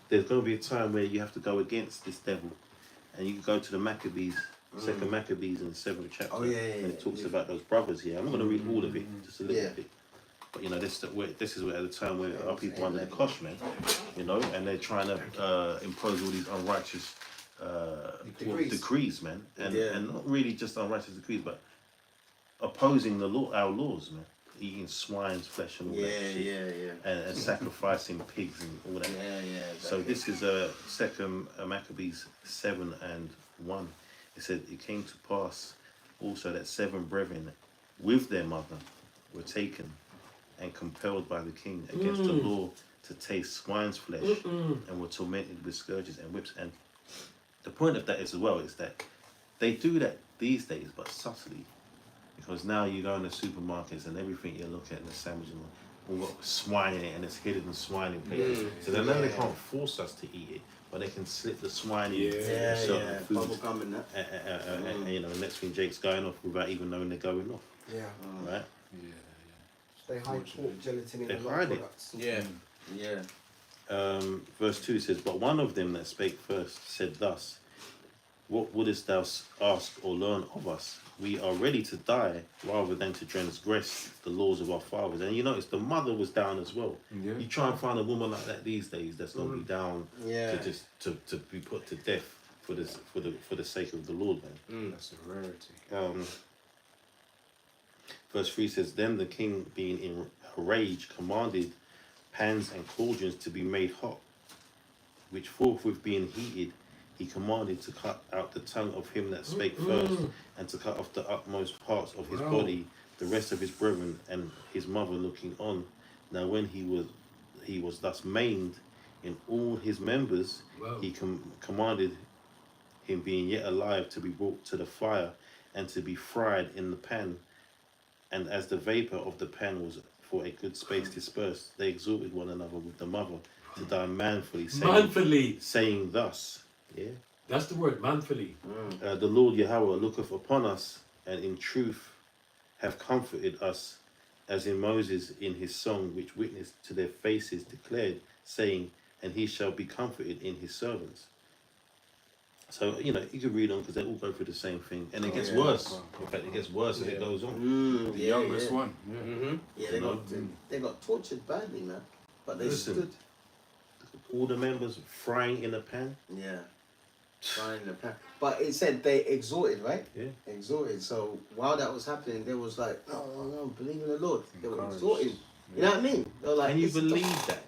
there's going to be a time where you have to go against this devil, and you can go to the Maccabees, Second Maccabees in the 7th chapter, Oh, yeah, and it talks about those brothers here. I'm not going to read all of it, just a little bit. But you know, this is where at the time where our people under the kosh, man, you know, and they're trying to impose all these unrighteous decrees, man, and not really just unrighteous decrees, but opposing the law, our laws, man, eating swine's flesh and all that shit, and sacrificing pigs and all that. Exactly. So this is Second Maccabees 7:1. It said it came to pass also that 7 brethren with their mother were taken and compelled by the king against the law to taste swine's flesh and were tormented with scourges and whips. And the point of that as well is that they do that these days, but subtly. Because now you go in the supermarkets and everything you look at in the sandwiches all got swine in it and it's hidden in swine in places. So they know they can't force us to eat it, but they can slip the swine in certain foods. Bubble gum and that. And you know, the next thing Jake's going off without even knowing they're going off. Yeah. Right? They hide pork gelatin in They a lot hide of it. products. Yeah. Verse 2 says, but one of them that spake first said thus, what wouldest thou ask or learn of us? We are ready to die rather than to transgress the laws of our fathers. And you notice the mother was down as well. Yeah. You try and find a woman like that these days that's going to be down to just to be put to death for the sake of the Lord, man. That's a rarity. Verse 3 says, then the king, being in a rage, commanded pans and cauldrons to be made hot, which forthwith being heated, he commanded to cut out the tongue of him that spake first, and to cut off the utmost parts of his body, the rest of his brethren and his mother looking on. Now when he was thus maimed in all his members, he commanded him, being yet alive, to be brought to the fire, and to be fried in the pan. And as the vapor of the pan was for a good space dispersed, they exhorted one another with the mother to die manfully, saying thus, That's the word, manfully. the Lord Yahweh looketh upon us, and in truth have comforted us, as in Moses in his song, which witnessed to their faces declared, saying, and he shall be comforted in his servants. So, you know, you can read on because they all go through the same thing. And it gets worse. In fact, it gets worse as it goes on. The youngest one. Yeah, they got tortured badly, man. But they Listen, stood. all the members frying in a pan. Yeah. Frying in the pan. But it said they exhorted, right? Yeah. Exhorted. So while that was happening, they was like, no, believe in the Lord. They were Encouraged. exhorting. You know what I mean? They were like, Can you "This is believe that?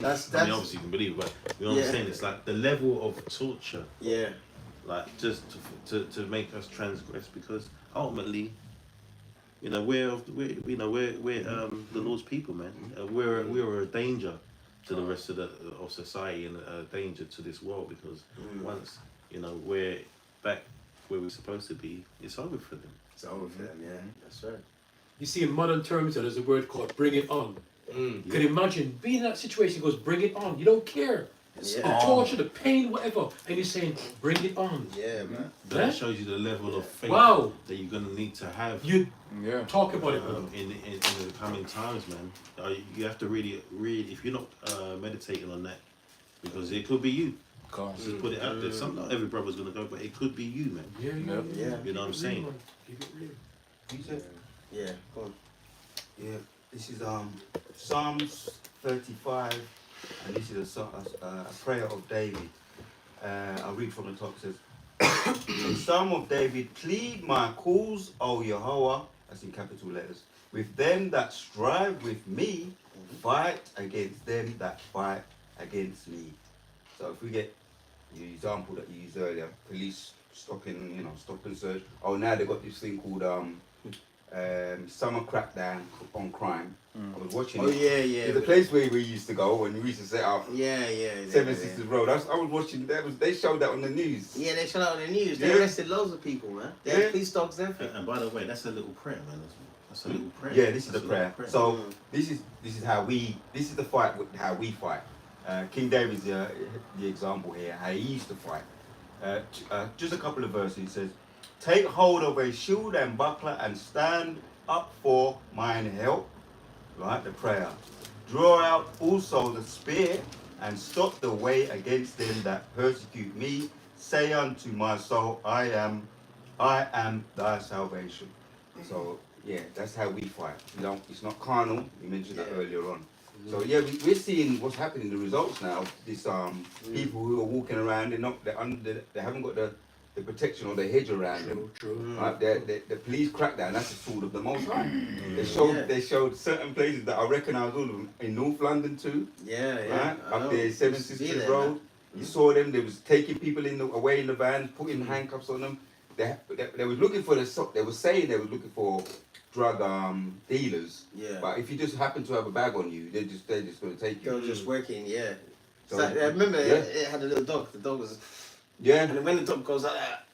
That's I mean, obviously you can believe, but you know what I'm saying? It's like the level of torture, yeah. like just to make us transgress, because ultimately, you know, we're the Lord's people, man. We're a danger to the rest of society and a danger to this world, because once you know we're back where we're supposed to be, it's over for them. It's over for them, yeah. That's right. You see, in modern terms, there's a word called bring it on. You can imagine being in that situation, goes, bring it on. You don't care. The torture, the pain, whatever. And you're saying, bring it on. Yeah, man. That shows you the level of faith Wow. that you're going to need to have You Yeah. talk about it, man. in the coming times, man. You have to really, if you're not meditating on that, because it could be you. Just put it out there. Not every brother's going to go, but it could be you, man. Yeah. You know what I'm saying? Keep it real. Yeah, go on. Yeah, this is Psalms 35, and this is a prayer of David. I'll read from the top. It says, "In Psalm of David, plead my cause, O Yahweh," that's in capital letters, "with them that strive with me, fight against them that fight against me." So if we get the example that you used earlier, police stopping, stop and search. Oh, now they've got this thing called summer crackdown on crime. I was watching it. Yeah. It's a place where we used to go when we used to set up Yeah. Seven Sisters Road. I was watching. They showed that on the news. Yeah, they shut out on the news. They Yeah. arrested loads of people, man. They had police dogs and everything. And by the way, that's a little prayer, man. That's a little prayer. Yeah, this is That's the a little prayer. So this is how this is the fight with how we fight. King David's the example here. How he used to fight. Just a couple of verses. It says, "Take hold of a shield and buckler and stand up for mine help." Right, the prayer. "Draw out also the spear and stop the way against them that persecute me. Say unto my soul, I am thy salvation." So yeah, that's how we fight. It's not carnal. You mentioned that earlier on. So yeah, we're seeing what's happening. The results now. This people who are walking around, they haven't got the protection or the hedge around them. Right? The police crackdown. That's the sword of the Most High. They showed certain places that I recognise all of them in North London too. Right? Up there, Seven Sisters Road. You saw them. They was taking people away in the vans, putting handcuffs on them. They was looking for they were saying they were looking for drug dealers. Yeah. But if you just happen to have a bag on you, they're just going to take you. They were just working, yeah. So, I remember yeah. it had a little dog. The dog was, Yeah. and when the dog goes like that,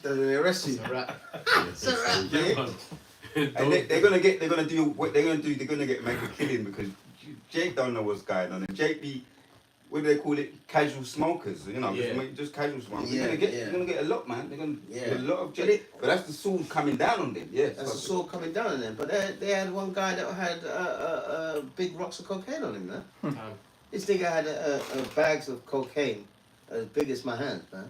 they arrest you. It's a wrap. It's a wrap, Yeah, mate. man. And they're gonna make a killing because Jake don't know what's going on. And Jake be, what do they call it? Casual smokers, just casual smokers. Yeah, You're gonna get a lot, man. They're gonna get a lot of But Jake. But that's the sword coming down on them. Yeah, That's the sword coming down on them. But they had one guy that had big rocks of cocaine on him, man. This nigga had bags of cocaine as big as my hand, man.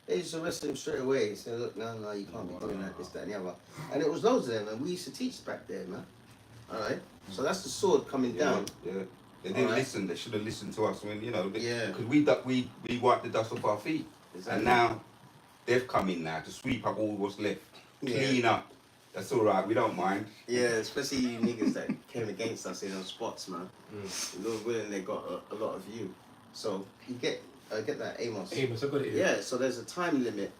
They just arrested him straight away. He said, "Look, no, you can't be doing that, this, that, and the other." And it was loads of them, and we used to teach back there, man. All right. So that's the sword coming down. Yeah. They didn't Alright. listen. They should have listened to us when Yeah. because we wiped the dust off our feet, and now they've come in now to sweep up all what's left, clean up. That's all right. We don't mind. Yeah, especially you niggas that came against us in those spots, man. Lord willing, they got a lot of you. So you get that, Amos. Amos, I got it here. Yeah. So there's a time limit.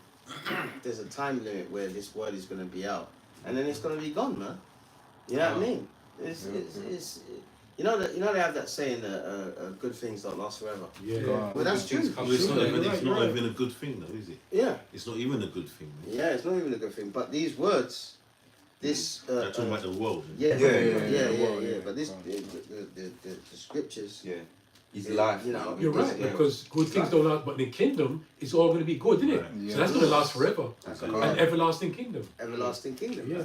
There's a time limit where this word is gonna be out, and then it's gonna be gone, man. You know what I mean? It's you know they have that saying that good things don't last forever. Yeah. Well, that's true. Well, it's not even a good thing, though, is it? Yeah. It's not even a good thing. Man. Yeah, it's not even a good thing. But these words, this. They're talking about the world. Yeah. Yeah. But this, the scriptures. Yeah. It's life. You know, You're right, Yeah. because good things don't last, but in the kingdom, it's all going to be good, isn't it? Right. So that's going to last forever. That's An right. everlasting kingdom. Everlasting kingdom. Yeah.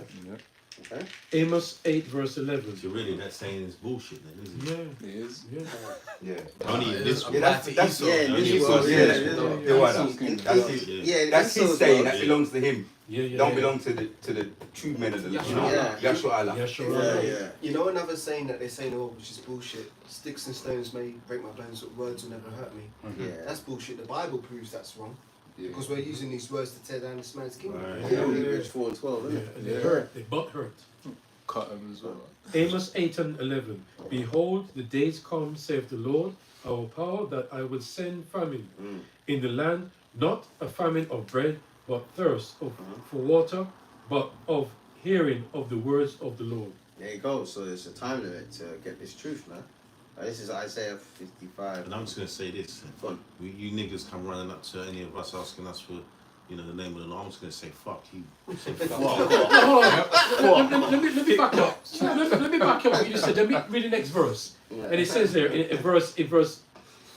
Okay. Amos 8, verse 11. So really, that saying is bullshit, then, isn't it? Yeah. It is. Yeah. Yeah. Only in this Yeah, one. that's Yeah, in this Esau, world, yeah, yeah. that's yeah, what yeah. That's his. Yeah, That's his Esau's saying. world. That belongs to him. Yeah. Don't belong to the true men of the Lord. Yeah. Yahshua Allah. Yeah, sure. Yeah. You know another saying that they say in the world, which is bullshit. Sticks and stones may break my bones, but words will never hurt me. Yeah. That's bullshit. The Bible proves that's wrong. Because we're using these words to tear down this man's kingdom. Right. Yeah, Hebrews 4 and 12, isn't Yeah, it? and they hurt, they butt hurt. Cut them as well. Amos 8 and 11. Behold, the days come, saith the Lord, our power, that I will send famine in the land, not a famine of bread, but thirst for water, but of hearing of the words of the Lord. There you go. So there's a time limit to get this truth, man. This is Isaiah 55. And I'm just going to say this. Go on. You niggas come running up to any of us asking us for, the name of the Lord. I'm just going to say, fuck you. Say, fuck. Let me back up. Let me back up what you just said. Let me read the next verse. And it says there in verse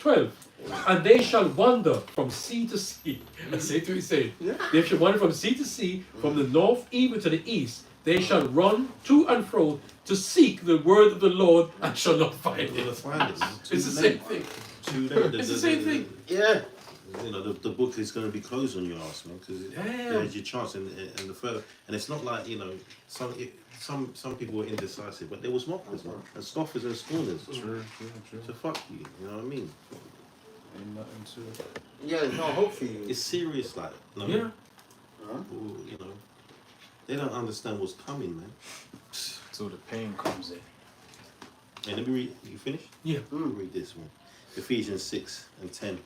12, and they shall wander from sea to sea. I say to say, they shall wander from sea to sea, from the north even to the east. They shall run to and fro to seek the word of the Lord and shall not find You're going to it. find it. It's the same thing. Too late. It's the same thing. Yeah. The book is going to be closed on your ass, man, because Yeah. there's your chance, and the further, and it's not like some people were indecisive, but there was mockers, man, and scoffers and scorners. True. So fuck you, you know what I mean? Ain't nothing to it. Yeah, there's no hope for you. It's serious, like, no, Yeah. people, they don't understand what's coming, man. Till the pain comes in. And let me read. You finished? Yeah. Let me read this one. Ephesians 6 and 10.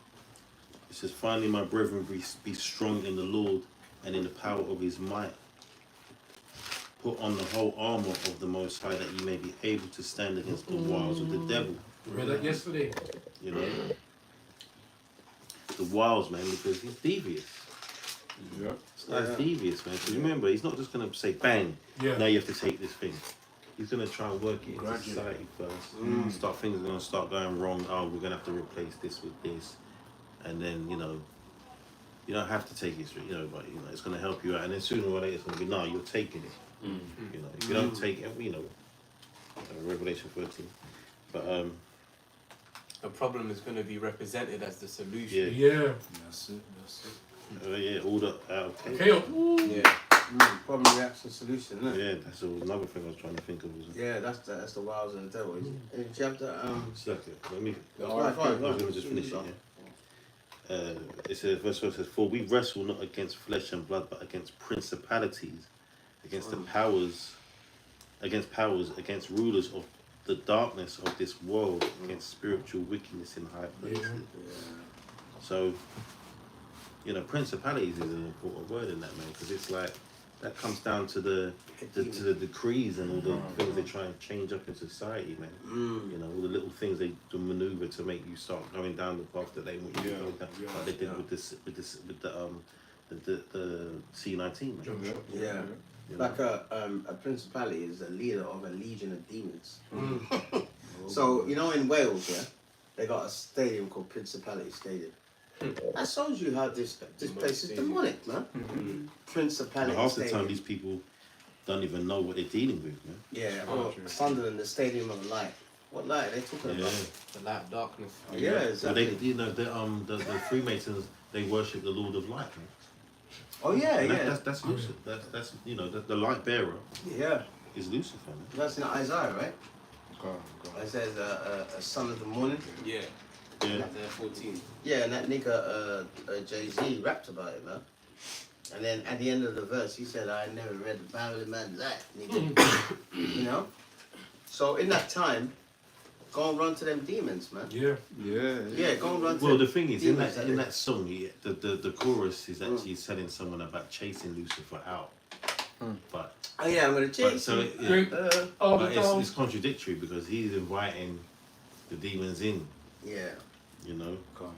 It says, finally, my brethren, be strong in the Lord and in the power of his might. Put on the whole armor of the Most High, that you may be able to stand against the wiles of the devil. Read that yesterday. You know, the wiles, man, because he's devious. Yeah. This guy's devious, man. Because remember, he's not just gonna say, bang, Yeah. now you have to take this thing. He's gonna try and work it into Gradually. society first. Things are gonna start going wrong. Oh, we're gonna have to replace this with this, and then you know, you don't have to take it straight, you know, but you know, it's gonna help you out. And then sooner or later, it's gonna be, no, you're taking it. You know, if you don't take it, you know, Revelation 13. But The problem is going to be represented as the solution. Yeah. That's it. yeah, all the okay. Chaos. Yeah. Problem, reaction, solution, isn't it? Yeah, that's another thing I was trying to think of. Was Yeah, that's the wiles of the devil. Did you have the Exactly. Let me. Let me just finish it. Yeah. It says, verse 4 says, "For we wrestle not against flesh and blood, but against principalities, against the powers, against rulers of the darkness of this world, against spiritual wickedness in high places." So, you know, principalities is an important word in that, man, because it's like that comes down to the decrees and all the things they try and change up in society, man. You know, all the little things they do maneuver to make you start going down the path that they want you to go down, like they did with the C-19, man. Yeah. You know? Like a principality is a leader of a legion of demons. So you know in Wales, yeah, they got a stadium called Principality Stadium. That shows you how this place is demonic, man. Principality Half the Stadium. time, these people don't even know what they're dealing with, man. Yeah, or Sunderland, the Stadium of Light. What light are they talking about? The light of darkness. Yeah, Well, exactly. they, you know, the Freemasons, they worship the Lord of Light, man. Oh yeah, And yeah, that's Lucifer. That's you know, the light bearer yeah. is Lucifer, man. That's in Isaiah, right? Go on. It says a son of the morning. Yeah. Yeah. They're 14. Yeah, and that nigga Jay-Z rapped about it, man. And then at the end of the verse, he said, "I never read the Bible in my life, nigga." You know. So in that time, go and run to them demons, man. Yeah. Yeah, go and run to Well, the them thing is, demons in that song, the chorus is actually telling someone about chasing Lucifer out. But Oh yeah, I'm gonna chase so you. but it's contradictory because he's inviting the demons in. Yeah. You know. Go on.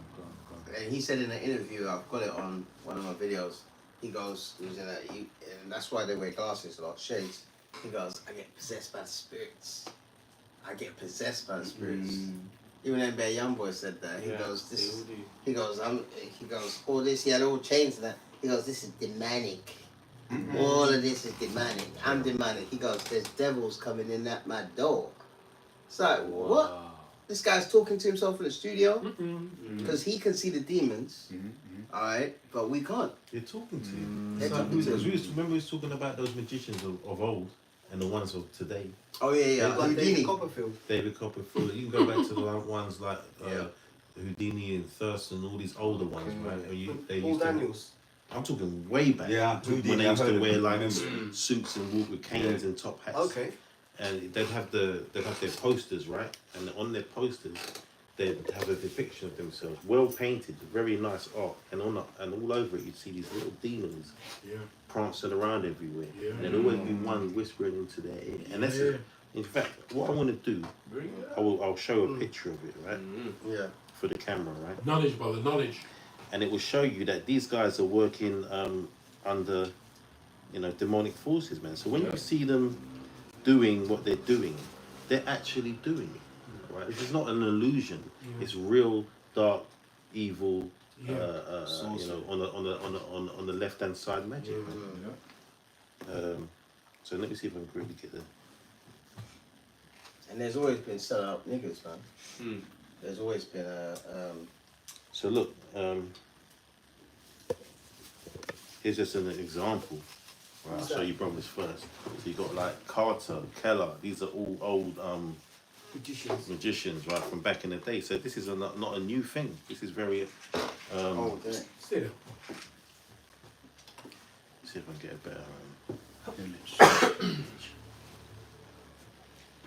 And he said in an interview, I've got it on one of my videos. He goes, and that's why they wear glasses a lot, shades. He goes, "I get possessed by the spirits. I get possessed by the spirits." Even NBA Youngboy said that. He goes, "This." He goes, He goes, all this. He had all chains and that. He goes, "This is demonic. All of this is demonic. I'm demonic." He goes, "There's devils coming in at my door." It's like, what? This guy's talking to himself in the studio because he can see the demons, all right, but we can't. They're talking to him. They're It's like, talking to him. remember we was talking about those magicians of old and the ones of today. Oh yeah, yeah. Like Houdini. David Copperfield. David Copperfield. You can go back to the ones like Yeah. Houdini and Thurston, all these older ones, right? When they Paul used to, Daniels. I'm talking way back. Yeah, when Houdini, they used I to heard wear of like him. suits and walk with canes and top hats. Okay. And they'd have their posters, right? And on their posters, they'd have a depiction of themselves, well painted, very nice art, and all over it you'd see these little demons prancing around everywhere. And there'd always be one whispering into their ear. And that's it. In fact, what I want to do, I'll show a picture of it, right? Yeah. For the camera, right? Knowledge, brother, knowledge. And it will show you that these guys are working under, you know, demonic forces, man. So when you see them doing what they're doing, they're actually doing it, right? This is not an illusion. It's real dark, evil, you know, on the left hand side magic, man. So let me see if I can really get there. And there's always been sellout niggas, man. There's always been a. So look, here's just an example. Right, I'll show you brothers first. So you got like Carter, Keller. These are all old magicians, right, from back in the day. So this is not a new thing. This is very. Oh, isn't it? Stay there. See if I can get a better image.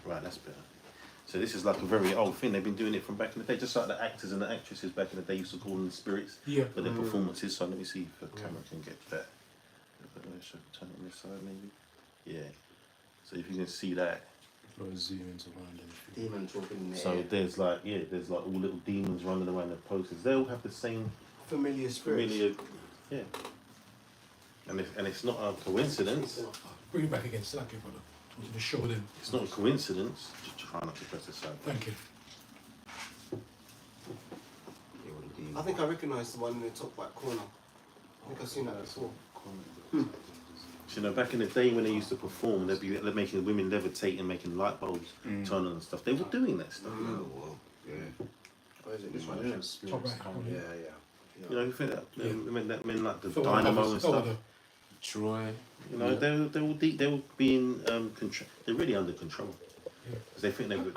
Right, that's better. So this is like a very old thing. They've been doing it from back in the day, just like the actors and the actresses back in the day used to call them spirits for their performances. So let me see if the camera can get that. Should I turn it on this side maybe? Yeah. So if you can see that. Zoom into one. Demon talking in the So air. there's like all little demons running around the posters. They all have the same Familiar spirits. yeah. And it's not a coincidence. Bring it back again, slightly, brother. To the show them. It's not a coincidence. Just try not to press this side. Thank you. I think I recognise the one in the top right corner. I think I've seen that before. You know, back in the day when they used to perform, they're making women levitate and making light bulbs turn on and stuff. They were doing that stuff. Where is it? This one, isn't it? Top right. Yeah. You know, you think that men like the Thought Dynamo and stuff. Troy. You know, they were being they're really under control because they think they've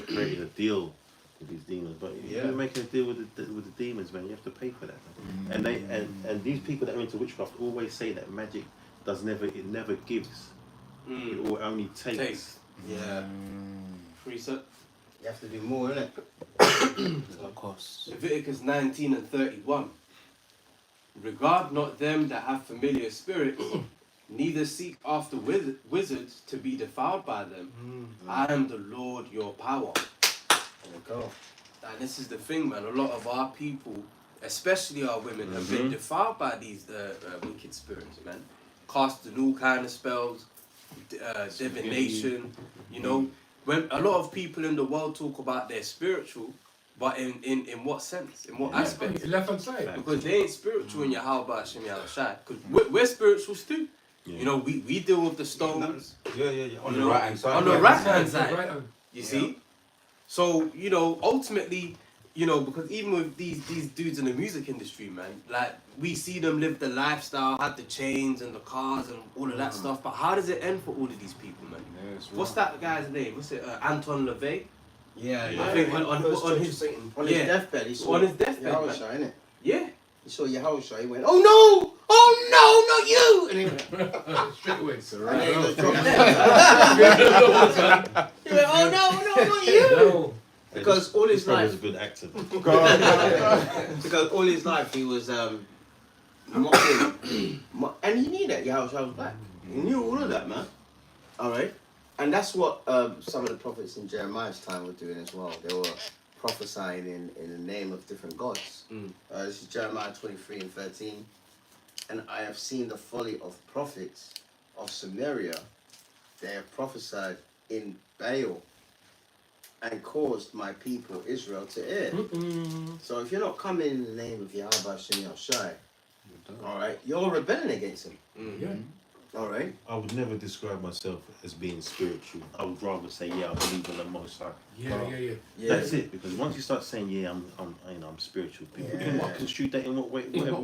created a deal with these demons. But if you're making a deal with the demons, man, you have to pay for that. And they and these people that are into witchcraft always say that magic never gives. It all only takes. Yeah. Free set. You have to do more, innit? Of course. Leviticus 19 and 31. Regard not them that have familiar spirits, neither seek after wizards to be defiled by them. I am the Lord your power. There we go. And this is the thing, man. A lot of our people, especially our women, have been defiled by these wicked spirits, man. Casting all kind of spells, divination. You know, when a lot of people in the world talk about their spiritual, but in what sense? In what aspect? Left hand side. Because they ain't spiritual in Yahweh Hashem Yahushai. Because we're spirituals too. Yeah. You know, we deal with the stones. Yeah. On You the know, right hand side. on the right hand Right side. hand. You see? So, you know, ultimately, you know, because even with these dudes in the music industry, man, like, we see them live the lifestyle, have the chains and the cars and all of that stuff, but how does it end for all of these people, man? What's that guy's name? What's it? Anton LaVey? Yeah. I think on his On his deathbed, he saw on his deathbed, man. Yahushua, innit? Yeah. He saw Yahushua, he went, oh no! Oh no, not you! And he went, Straight away. and then he just dropped dead. He went, oh no, not you! No. Because all his This brother's life, a good actor. because all his life he was mocking, and he knew that Yahushua was black. He knew all of that, man. All right, and that's what some of the prophets in Jeremiah's time were doing as well. They were prophesying in the name of different gods. This is Jeremiah 23 and 13. And I have seen the folly of prophets of Samaria. They have prophesied in Baal and caused my people Israel to err. So if you're not coming in the name of Yahweh Hashem Yahushai, all right, you're rebelling against him. Yeah. All right. I would never describe myself as being spiritual. I would rather say, yeah, I believe in the Most High. Yeah. That's it. Because once you start saying, yeah, I'm spiritual, people can construe that in what way, whatever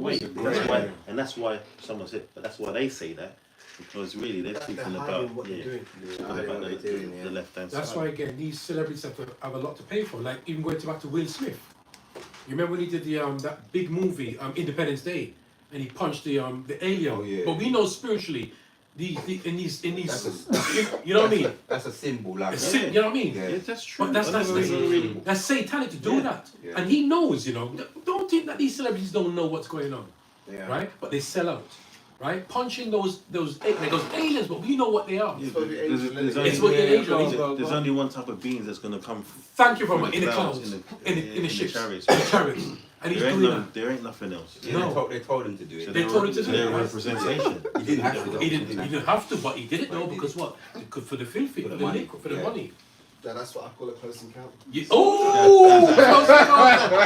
way. That's why someone said, but that's why they say that. Because really they're talking about the left hand side. That's why, again, these celebrities have a lot to pay for. Like, even going back to Will Smith. You remember when he did the that big movie, Independence Day, and he punched the alien. Oh, yeah. But we know spiritually, in these, you know what I mean? That's a symbol, like. You know what I mean? Yeah. That's true. But that's satanic to do that, and he knows. You know, don't think that these celebrities don't know what's going on, right? But they sell out, right? Punching those aliens, but we know what they are. There's only one type of beings that's going to come. Thank you very much. In the clouds, in the ships, chariots. in the chariots, and he's doing that. There ain't nothing else. Yeah, No. they told him to do it. They told him to do They're it. a representation. He didn't have to. He didn't have to, but he did it though because what? For the filthy, for the money, for the money. Yeah, that's what I call a close encounter. Oh, close encounter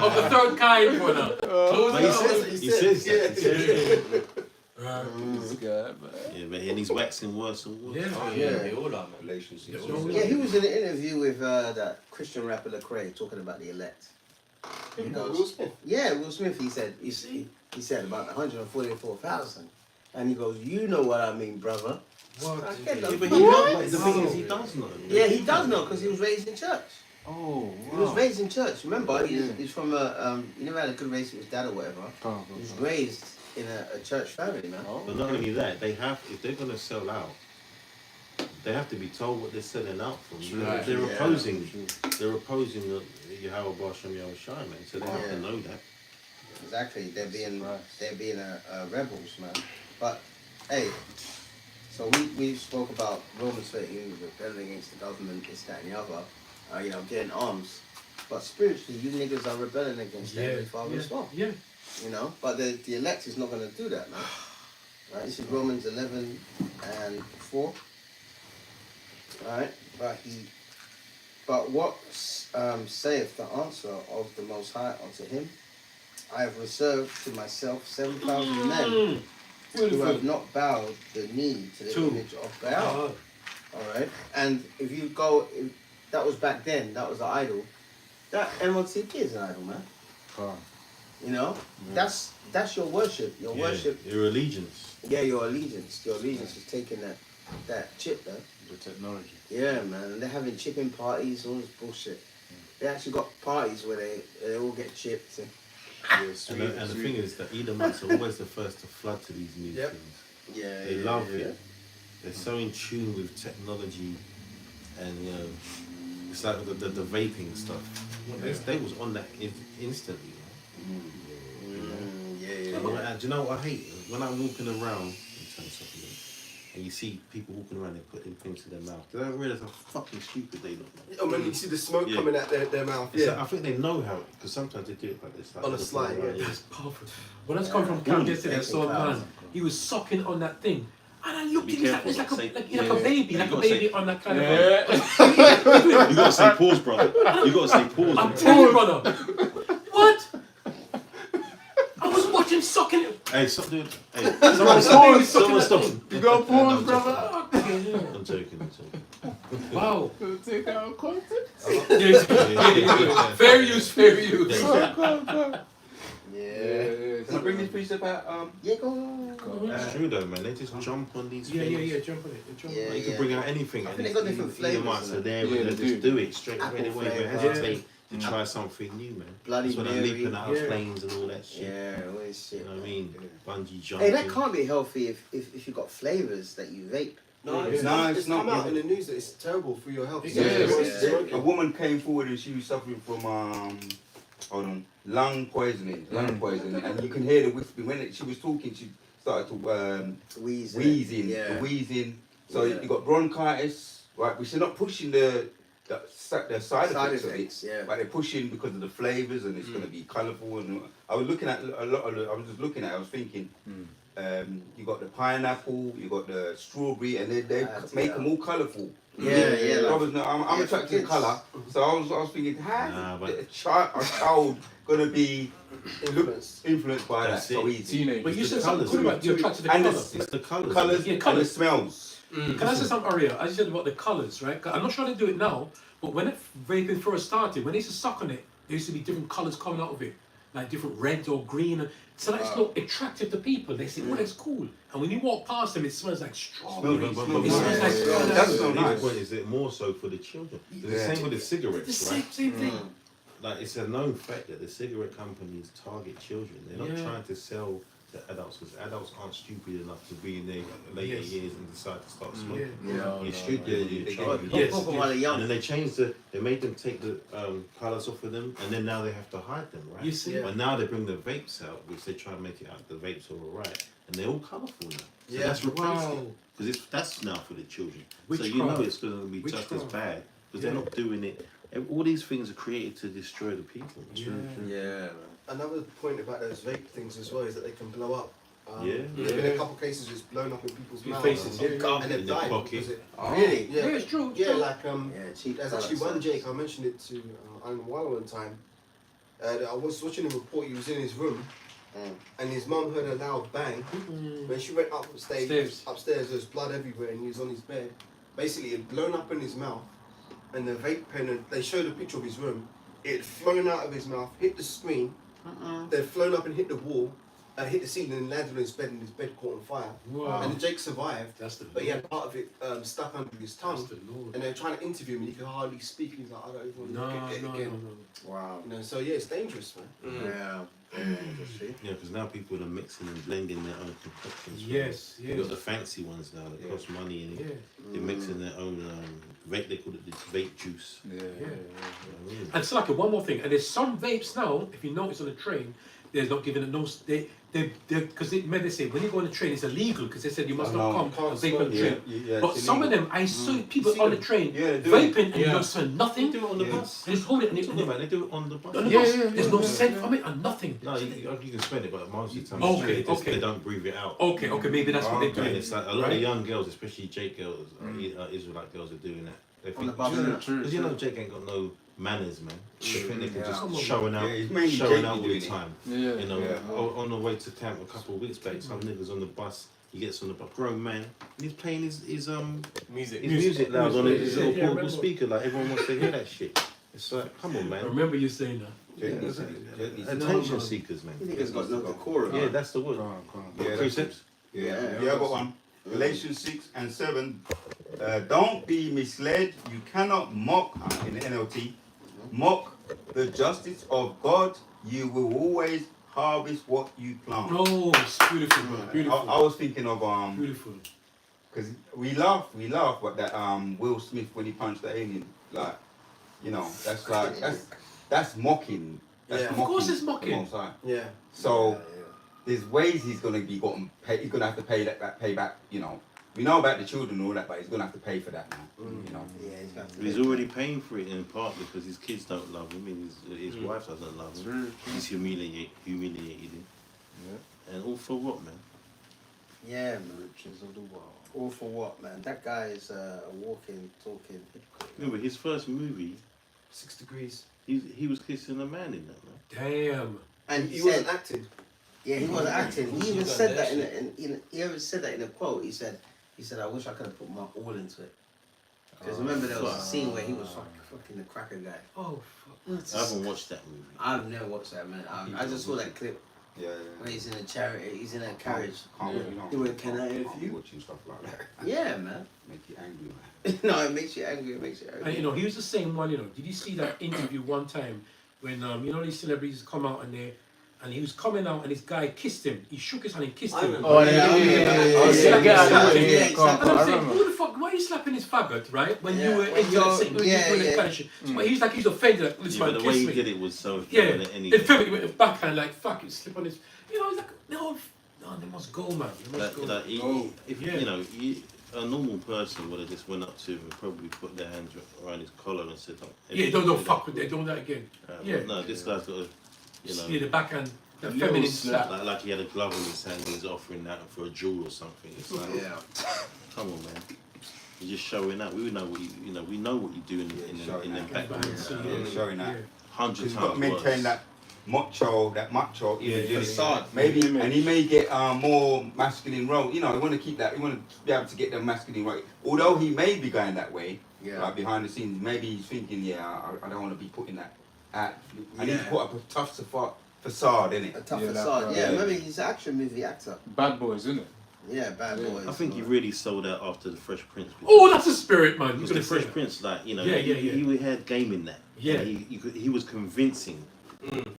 of the third kind, brother. Close encounter. He says that. This guy, man. Yeah, but and he's waxing worse and worse. They all are, man. Relationships. Yeah, he was in an interview with that Christian rapper Lecrae talking about the elect. He goes, Will Smith. yeah, Will Smith. He said he said about 144,000, and he goes, you know what I mean, brother. What? I get Yeah, the but fuck. the thing is, he does know. Yeah, he does know because he was raised in church. Oh, He was raised in church. Remember, he's from a he never had a good race with his dad or whatever. He was raised in a church family, man. But not only that, they have, if they're going to sell out, they have to be told what they're selling out for. Right. They're Yeah. opposing the Yahweh Bashem Yahweh Shai, man. So they have to know that. Exactly, they're being Christ. rebels, man. But hey, so we spoke about Romans 13, rebelling against the government, this, that, and the other. You know, getting arms. But spiritually, you niggas are rebelling against their Heavenly Father as well. Yeah. You know, but the elect is not going to do that, man. Right? This is Romans 11 and 4. Right? But what saith the answer of the Most High unto him? I have reserved to myself 7,000 men who have not bowed the knee to the image of Baal. Alright? And if you go, that was back then, that was an idol. That MOTP is an idol, man. You know? That's your worship. Your worship. Your allegiance. Yeah, your allegiance. Your allegiance is taking that chip there. The technology. Yeah, man. And they're having chipping parties, all this bullshit. They actually got parties where they all get chipped. And And the thing is that Edomites are always the first to flood to these new Yep. things. yeah, They love it. They're so in tune with technology, and you know, it's like the vaping stuff. They was on that instantly. And do you know what I hate? When I'm walking around, and you see people walking around and putting things in their mouth. They don't realise how fucking stupid they look. And when you see the smoke coming out their mouth, It's like, I think they know how, because sometimes they do it like this. Like On a slide, yeah. That's powerful. When I was coming from camp yesterday, I saw a man. He was sucking on that thing. And I looked at him, it's like a baby, like a baby on that kind of thing. You gotta say pause, brother. You gotta say pause. I'm telling you, brother. What? I was watching sucking it. Hey, stop doing. Hey, Someone stop. You got pause, brother. I'm joking. Wow. Take out of context. Fair use. Yeah. Can I bring this piece about Yeah, go. It's true though, man. They just jump on these things. Yeah, jump on it. Yeah, Like, you can bring out anything. I and think they got different flavours, Edomites isn't are it? there, Yeah, and they they just do. do it straight away. They won't even flavour. hesitate to try something new, man. Bloody That's when I'm Mary. leaping out of planes and all that shit. Yeah, all this shit. You know what I mean? Bungee Hey, jumping. that can't be healthy if you got flavours that you vape. No, it's not. It's come out in the news that it's terrible for your health. A woman came forward and she was suffering from lung poisoning, and you can hear the whispering. When she was talking, she started to wheezing, Yeah. wheezing. So Yeah. you got bronchitis, right? Which they're not pushing the side effects of it, yeah. but they're pushing because of the flavors, and it's going to be colourful. And I was looking at a lot of. I was just looking at. I was thinking. You got the pineapple, you got the strawberry, and they make them all colourful. Yeah. Brothers, I'm attracted to colour, so I was thinking, how is a child gonna be influenced by that That's so it. easy? Teenage. But you said colours, something good about you're attracted to And colour. It's the colours. Colours Yeah, and the colours. smells. Can I say something, Aria? As you said about the colours, right? 'Cause I'm not sure they do it now, but when vaping first started, when they used to suck on it, there used to be different colours coming out of it, like different red or green. So that's not attractive to people. They say, oh, that's cool. And when you walk past them, it smells like strawberry. It smells like That's so nice. The point is it more so for the children. It's the same with the the cigarettes, same, right? same thing. Like it's a known fact that the cigarette companies target children. They're not trying to sell to adults because adults aren't stupid enough to be in their later years and decide to start smoking. You're stupid, you're a child. And then they made them take the colours off of them, and then now they have to hide them, right? You see? But now they bring the vapes out, which they try to make it out the vapes are alright, and they're all colourful now. So that's replacing because that's now for the children. So you know it's going to be just as bad because they're not doing it. All these things are created to destroy the people. Yeah. Another point about those vape things as well is that they can blow up. There's Yeah. been a couple cases it's blown up in people's mouths faces, and In they've their died pocket. because it. Really? Yeah, it's true. Yeah, like cheap there's actually one Jake. I mentioned it to Alan Wile one time. I was watching him report. He was in his room, and his mum heard a loud bang. When she went upstairs, there was blood everywhere, and he was on his bed. Basically, it had blown up in his mouth, and the vape pen. And they showed a picture of his room. It had flown out of his mouth, hit the screen. They'd flown up and hit the wall, hit the ceiling and landed on his bed, and his bed caught on fire. Wow. And Jake survived, That's the but he had part of it stuck under his tongue. That's the Lord. And they're trying to interview him, and he could hardly speak. And he's like, I don't even No, want to get no, again. no. Wow. You know, so yeah, it's dangerous, man. Yeah. Interesting. Yeah, because now people are mixing and blending their own concoctions. Yes, You got yes. the fancy ones now that cost money, and Yeah, they're mixing their own vape. They call it this vape juice. Yeah. yeah. You know, And Slaka, one more thing. And there's some vapes now, if you notice on the train, they're not giving it no. Because they say when you go on the train, it's illegal because they said you must Oh, not no. come Can't and vape on the smoke, train. But some of them, I saw people See on the them? train Yeah, they do it. vaping and you Yeah. don't smell They nothing. do it on the Yeah. bus. They just hold it and Yeah, man, they do it on the bus. on the Yeah, bus. yeah, There's yeah, no yeah. scent from it and nothing. No, you can smell it, but most of the time Okay, they, just, okay. they don't breathe it out. Okay, maybe that's what they're And doing. it's like a lot Right. of young girls, especially Jake girls, Israelite girls, are doing that. They On the think, bus, you know, yeah. because you know Jake ain't got no manners, man. They think they can Yeah. just showing out, Yeah, it's mainly showing Jake out all the doing it. time. Yeah. You know, Yeah. on the way to camp a couple of weeks back, some niggas on the bus. He gets on the bus, grown man, and he's playing his Music. music loud on his little Yeah, portable remember. speaker. Like everyone wants to hear that shit. It's like, come on, I man. remember you saying that. Jake needs to- Jake needs to- Attention seekers, man. You think it's got no decorum? Yeah, that's the word. Come on. Yeah, that's Precepts. Yeah, I got one. Galatians 6 and 7. Don't be misled. You cannot mock, in the NLT, mock the justice of God. You will always harvest what you plant. No, it's beautiful, man. I Beautiful. was thinking of Beautiful. because we laugh at that Will Smith when he punched the alien. Like, you know, that's mocking. That's Yeah. Of mocking course it's the mocking. Most High. Yeah. So there's ways he's gonna be he's gonna have to pay back. You know, we know about the children and all that, but he's gonna have to pay for that now. You know. Yeah, he's got to He's already paying for it in part because his kids don't love him and his wife doesn't love him. He's humiliated him. And all for what, man? Yeah, man. Riches of the world. All for what, man? That guy is a walking, talking hypocrite. Remember his first movie, 6 degrees. he was kissing a man in that, man. Damn. And He he wasn't said, acting. yeah, he wasn't acting. He even done said that that he even said that in a quote. He said, I wish I could have put my all into it. Because remember there was a scene where he was fucking the cracker guy. Oh, fuck. I haven't watched that movie. I've never watched that, man. I just saw that clip Yeah. when he's in a chariot. He's in a carriage. Can't He went, "Can I have can't you?" be watching stuff like that. Yeah, man. Make you angry, man. No, it makes you angry. It makes you angry. And you know, he was the same one. You know, did you see that interview one time when you know these celebrities come out and he was coming out and this guy kissed him. He shook his hand and kissed I him. remember. Oh, yeah. Get out of the way. Yeah, And I'm I saying, remember. who the fuck? Why are you slapping his faggot, right? When Yeah, you were when into you're- that thing, when you yeah, were doing yeah. that kind of shit. So he's like, he's offended. Like, this Yeah, but man the way kissed he me. did it was so Yeah, feminine anyway. it felt with the backhand, like fuck it, slip on his. You know, he's like, no, they must go, man. They must go. If Yeah. you know, a normal person would have just went up to him and probably put their hands around his collar and said, Yeah, don't fuck with that. Don't that again. Yeah. No, this guy's got a, Yeah, the backhand, the Little feminine slap. slap. like he had a glove in his hand and he's offering that for a jewel or something. It's like, Yeah. come on, man. You're just showing that. We know what we know what you do in the back. Yeah, showing that. 100 Because you've got to times maintain worse. that macho image. Yeah, innit? facade. Maybe, and he may get more masculine role. You know, you want to keep that. You want to be able to get the masculine role. Although he may be going that way, Yeah. like behind the scenes, maybe he's thinking, I don't want to be putting that at. I need to Yeah. put up a tough facade, A innit? tough Yeah, facade. that's Yeah, right. remember he's an action movie actor. Bad Boys, isn't it? Yeah, Bad Boys. I think he really sold out after the Fresh Prince. Oh, that's a spirit, man. Because You're the gonna Fresh say Prince, like, you know, Yeah, yeah, yeah. he had game in that. Yeah. He was convincing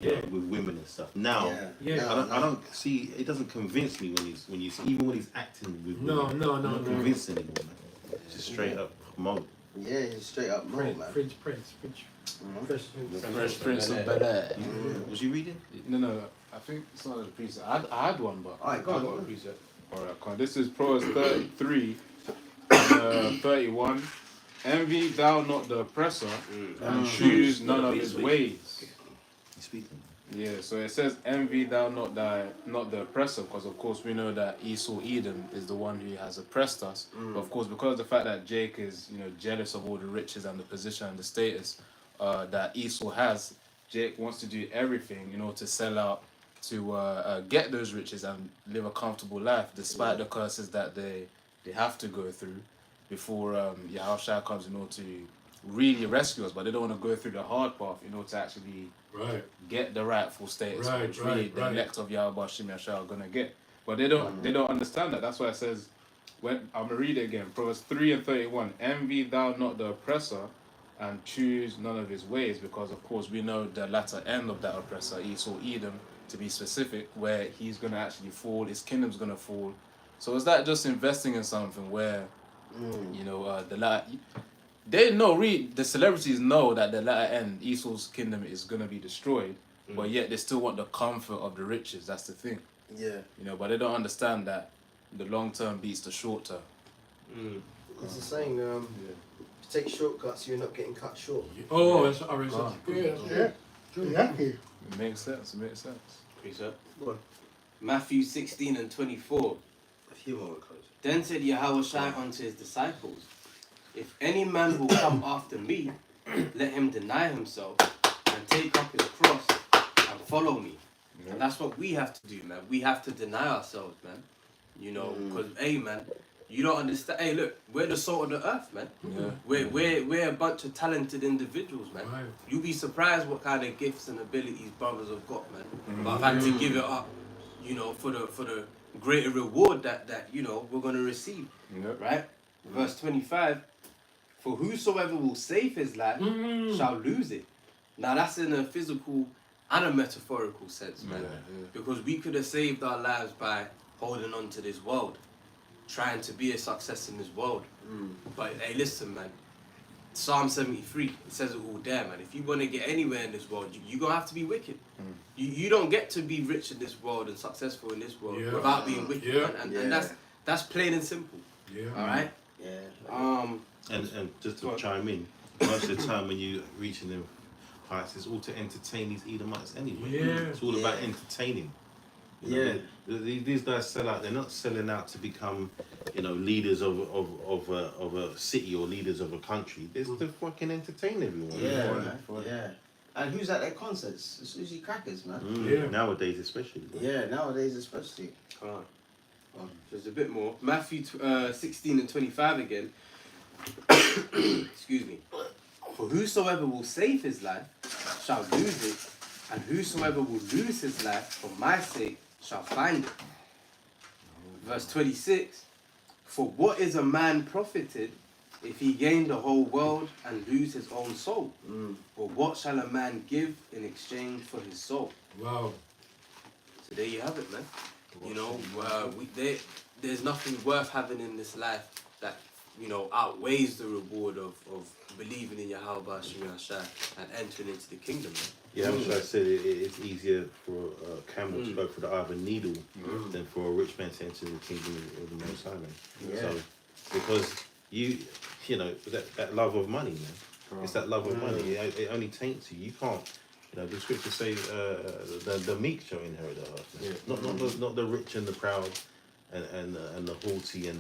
yeah. with women and stuff. Now, Yeah. Yeah. No, I don't see. It doesn't convince me when he's even when he's acting with women. No. I'm not convinced anymore, man. Just straight up mode. Yeah, he's straight up mode, man. French Prince. Fresh Prince of Bel-Air. Was you reading? No. I think it's not a preset. I had one, but Alright, go on, I got go a on. preset. Alright, come on. This is Proverbs 33, 31. Envy thou not the oppressor, and choose none of his ways. He's speaking. Yeah, so it says, envy thou not the oppressor, because of course we know that Esau Edom is the one who has oppressed us. But of course, because of the fact that Jake is, jealous of all the riches and the position and the status that Esau has, Jake wants to do everything, to sell out to get those riches and live a comfortable life, despite the curses that they have to go through before Yahushua comes in order to really rescue us, but they don't want to go through the hard path in order to actually Right. get the rightful status, Right, which really right, the right. elect of Yahweh Shem Yahshua are gonna get. But they don't understand that. That's why it says, when I'm gonna read it again, Proverbs 3:31. Envy thou not the oppressor, and choose none of his ways, because of course we know the latter end of that oppressor, Esau, Edom, to be specific, where he's gonna actually fall, his kingdom's gonna fall. So is that just investing in something where, you know, the latter, they know, the celebrities know that the latter end, Esau's kingdom is gonna be destroyed, but yet they still want the comfort of the riches. That's the thing, Yeah. you know. But they don't understand that the long term beats the short term. It's the saying, take shortcuts, you're not getting cut short. Oh, that's what I was saying. Exactly. It makes sense. It makes sense. Precept. What? Matthew 16:24. A few more close. Then said Yahushua unto his disciples, if any man will come after me, let him deny himself and take up his cross and follow me. And that's what we have to do, man. We have to deny ourselves, man. You know, because, hey, man, you don't understand. Hey, look, we're the salt of the earth, man. Yeah. We're a bunch of talented individuals, man. Right. You'll be surprised what kind of gifts and abilities brothers have got, man. But I've had to give it up, you know, for the greater reward that you know we're gonna receive. Yep. Right? Verse 25. For whosoever will save his life shall lose it. Now that's in a physical and a metaphorical sense, man. Yeah. Because we could have saved our lives by holding on to this world, trying to be a success in this world. But hey, listen, man. Psalm 73, it says it all there, man. If you want to get anywhere in this world, you're going to have to be wicked. You don't get to be rich in this world and successful in this world without being wicked, Yeah. man. And that's plain and simple. Yeah. All right? Yeah. And just to chime in, most of the time when you reaching them heights, it's all to entertain these Edomites anyway. Yeah. It's all about entertaining. You know, these guys sell out. They're not selling out to become, you know, leaders of a city or leaders of a country. It's to fucking entertain everyone. Yeah, man. Yeah. And who's at their concerts? It's usually crackers, man. Yeah. Nowadays, especially. Yeah, nowadays especially. Come on. Just a bit more. Matthew 16:25 again. Excuse me. For whosoever will save his life shall lose it, and whosoever will lose his life for my sake shall find it. Verse 26. For what is a man profited if he gain the whole world and lose his own soul? Or what shall a man give in exchange for his soul? Wow. So there you have it, man. You know, there's nothing worth having in this life that, you know, outweighs the reward of believing in Yahweh Shemashah and entering into the kingdom, man. Yeah, that's why I said it's easier for a camel to go through the eye of a needle than for a rich man to enter the kingdom of the Most High, man. Yeah. So, because you know, that love of money, man. It's that love of money. It only taints you. You can't. You know, the scriptures say the meek shall inherit the earth. Yeah. Not the rich and the proud, and the haughty and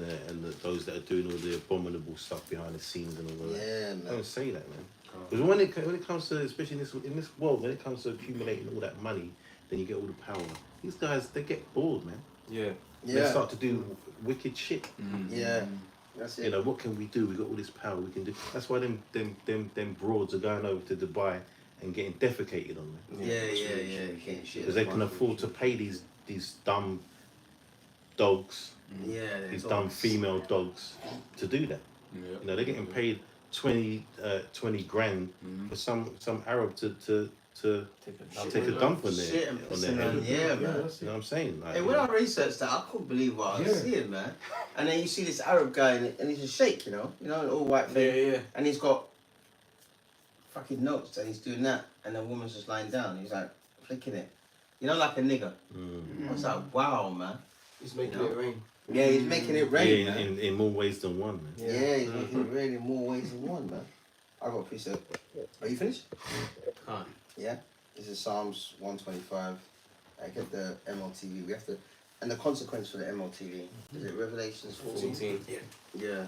those that are doing all the abominable stuff behind the scenes and all that. Yeah, man. Don't say that, man. Because when it comes to, especially in this world, when it comes to accumulating all that money, then you get all the power. These guys, they get bored, man. Yeah. They start to do wicked shit. Yeah. That's it. You know, what can we do? We got all this power. We can do. That's why them broads are going over to Dubai and getting defecated on, man. Yeah. Because they can afford to pay these dumb dogs, these dumb female dogs, to do that. Yeah. You know, they're getting paid 20 grand for some Arab to take a dump on Shit, their head. yeah, man. You know what I'm saying? Like, Hey, when I researched that, I couldn't believe what I was seeing, man. And then you see this Arab guy, and he's a sheikh, you know, an all white thing, Yeah. and he's got fucking notes, and he's doing that, and the woman's just lying down. He's like flicking it, you know, like a nigger. I was like, wow, man. He's making it rain. Yeah, he's making it rain, yeah, man. in more ways than one, man. Yeah, he's making it rain in more ways than one, man. I got a piece of. Are you finished? Can't. Yeah. This is Psalms 125. I get the MLTV. We have to, and the consequence for the MLTV. Is it Revelations 14? Yeah.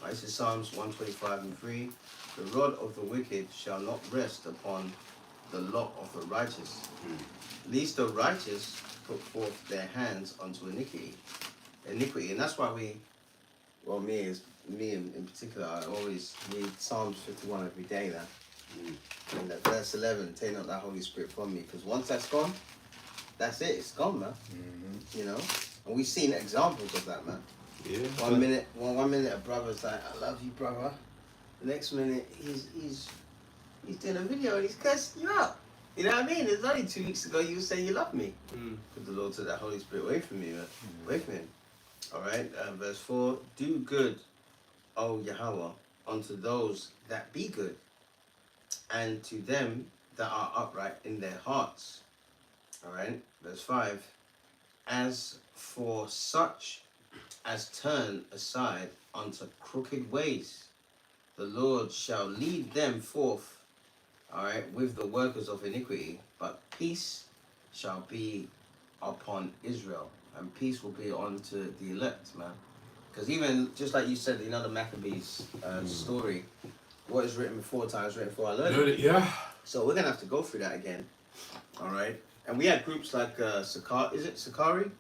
This is Psalms 125:3. The rod of the wicked shall not rest upon the lot of the righteous, lest the righteous put forth their hands unto iniquity. And that's why me me in particular, I always read Psalms 51 every day now. And that verse 11, take not that Holy Spirit from me, because once that's gone, that's it. It's gone, man. You know, and we've seen examples of that, man. Yeah. One minute a brother's like, I love you, brother. The next minute he's doing a video and he's cursing you out. You know what I mean? It's only 2 weeks ago you were saying you love me. But the Lord took that Holy Spirit away from me, man. Away from him. Alright, verse 4. Do good, O Yahweh, unto those that be good, and to them that are upright in their hearts. Alright, verse 5. As for such as turn aside unto crooked ways, the Lord shall lead them forth, alright, with the workers of iniquity, but peace shall be upon Israel, and peace will be unto the elect, man. Because even, just like you said, you know, the Maccabees story, what is written before time is written for our learning. Yeah. So we're going to have to go through that again, alright? And we had groups like Sakari?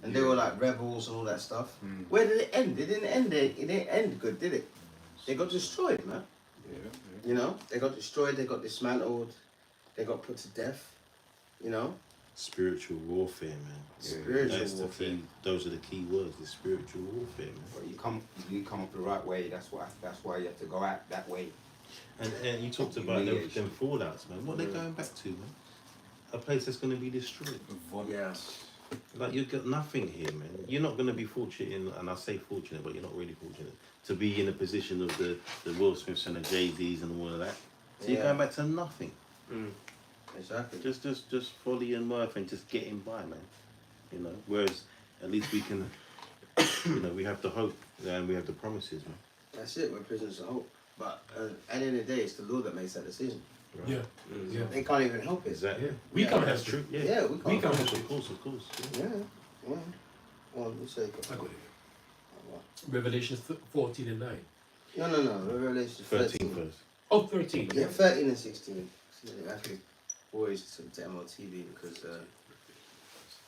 And they were like rebels and all that stuff. Where did it end? It didn't end. It didn't end good, did it? They got destroyed, man. You know, they got destroyed. They got dismantled. They got put to death. You know, Spiritual warfare, man. Spiritual That's the warfare. key. Those are the key words. The spiritual warfare, man. Well, you come up the right way. That's why you have to go out that way. And you talked about them fallouts, man. What are they going back to, man? A place that's going to be destroyed. yeah. Like, you've got nothing here, man. You're not going to be fortunate, and I say fortunate, but you're not really fortunate, to be in a position of the Will Smiths and the JDs and all of that. So you're going back to nothing. Exactly. Just folly and mirth and just getting by, man. You know, whereas at least we can, you know, we have the hope and we have the promises, man. That's it. We're prisoners of hope. But at the end of the day, it's the Lord that makes that decision. Right? Yeah. Yeah. They can't even help it. Exactly. We can't That's have true. Yeah. Yeah, we can't. can't. Of course. Yeah. Yeah. Well, we'll say I got it. Revelation 14 and 9. No. Revelation 13 first. Oh, 13. Yeah, 13 and 16. I have to always to MLTV because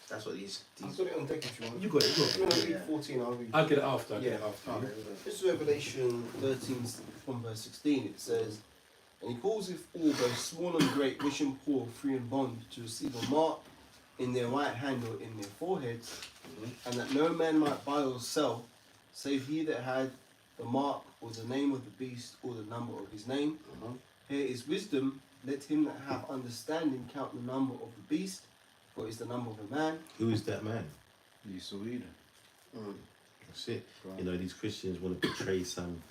that's what these. I've got it on deck if you want. You got it. If you want to read Yeah. 14, I'll read. I'll get it after. Yeah. Okay. This is Revelation 13 from verse 16. It says, and he calls if all, both small and great, rich and poor, free and bond, to receive a mark in their right hand or in their foreheads, and that no man might buy or sell, save he that had the mark or the name of the beast or the number of his name. Here is wisdom. Let him that have understanding count the number of the beast, for it is the number of a man. Who is that man? You Sweden. That's it. You know, these Christians want to portray some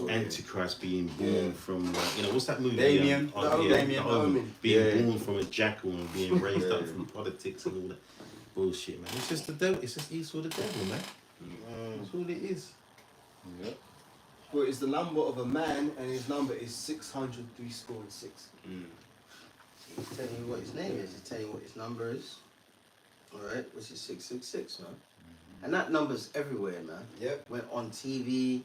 Antichrist being born from, you know, what's that movie? Damien. Damien. The Omen. Being born from a jackal and being raised up from politics and all that bullshit, man. It's just the devil. It's just Esau the devil, man. That's all it is. Yep. For it is the number of a man, and his number is 666. He's telling you what his name is. He's telling you what his number is. All right, which is 666, man. And that number's everywhere, man. Yep. Went on TV,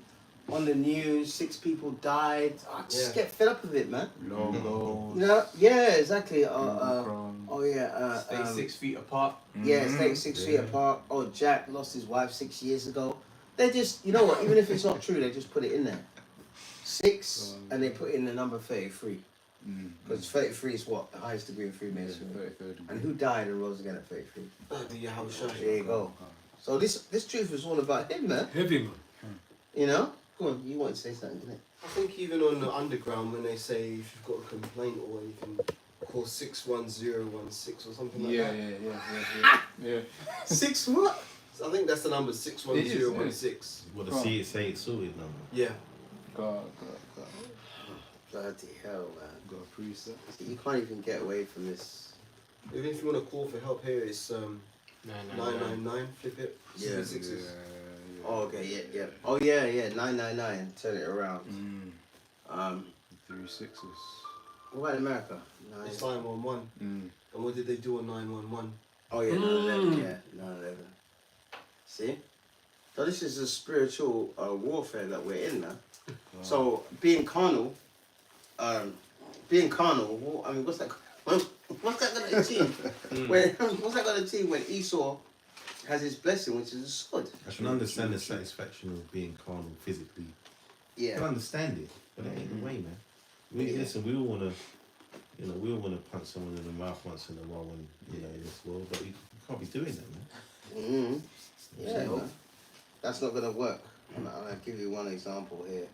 on the news. 6 people died. I just Yeah. get fed up with it, man. Logos. You know? Yeah, exactly. Omicron. Oh yeah. Stay 6 feet apart. Yeah, stay 6 feet apart. Oh, Jack lost his wife 6 years ago. They just, you know what? Even if it's not true, they just put it in there. 6, and they put in the number 33. Because 33 is what? The highest degree of Freemasonry. And who died and rose again at 33? The Yahushua. There you go. So this truth is all about him, man. Heavy man. You know? Go on, you want to say something, didn't it? I think even on the underground, when they say if you've got a complaint or you can call 61016 or something like that. Yeah. 6 what? So I think that's the number 61016. What to see it say it's sorted number. Yeah. God. Bloody hell, man. Got a preset. See, you can't even get away from this. Even if you want to call for help here, it's 999. Flip it. Yeah. 6 sixes. Oh, okay, yeah. Oh, yeah, 999. Turn it around. 3 6s. What about America? It's 911. And what did they do on 911? Oh, yeah, 9/11. Yeah, 9/11. See? So this is a spiritual warfare that we're in now. So being carnal, I mean, what's that? What's that going to achieve? What's that going to achieve when Esau has his blessing, which is a sword. I can understand the satisfaction of being carnal physically. I Yeah. can understand it, but that ain't the way, man. Listen, we all wanna, we all wanna punch someone in the mouth once in a while, when in this world, but you can't be doing that, man. Mm-hmm. Yeah, man. That's not gonna work. I'll give you one example here.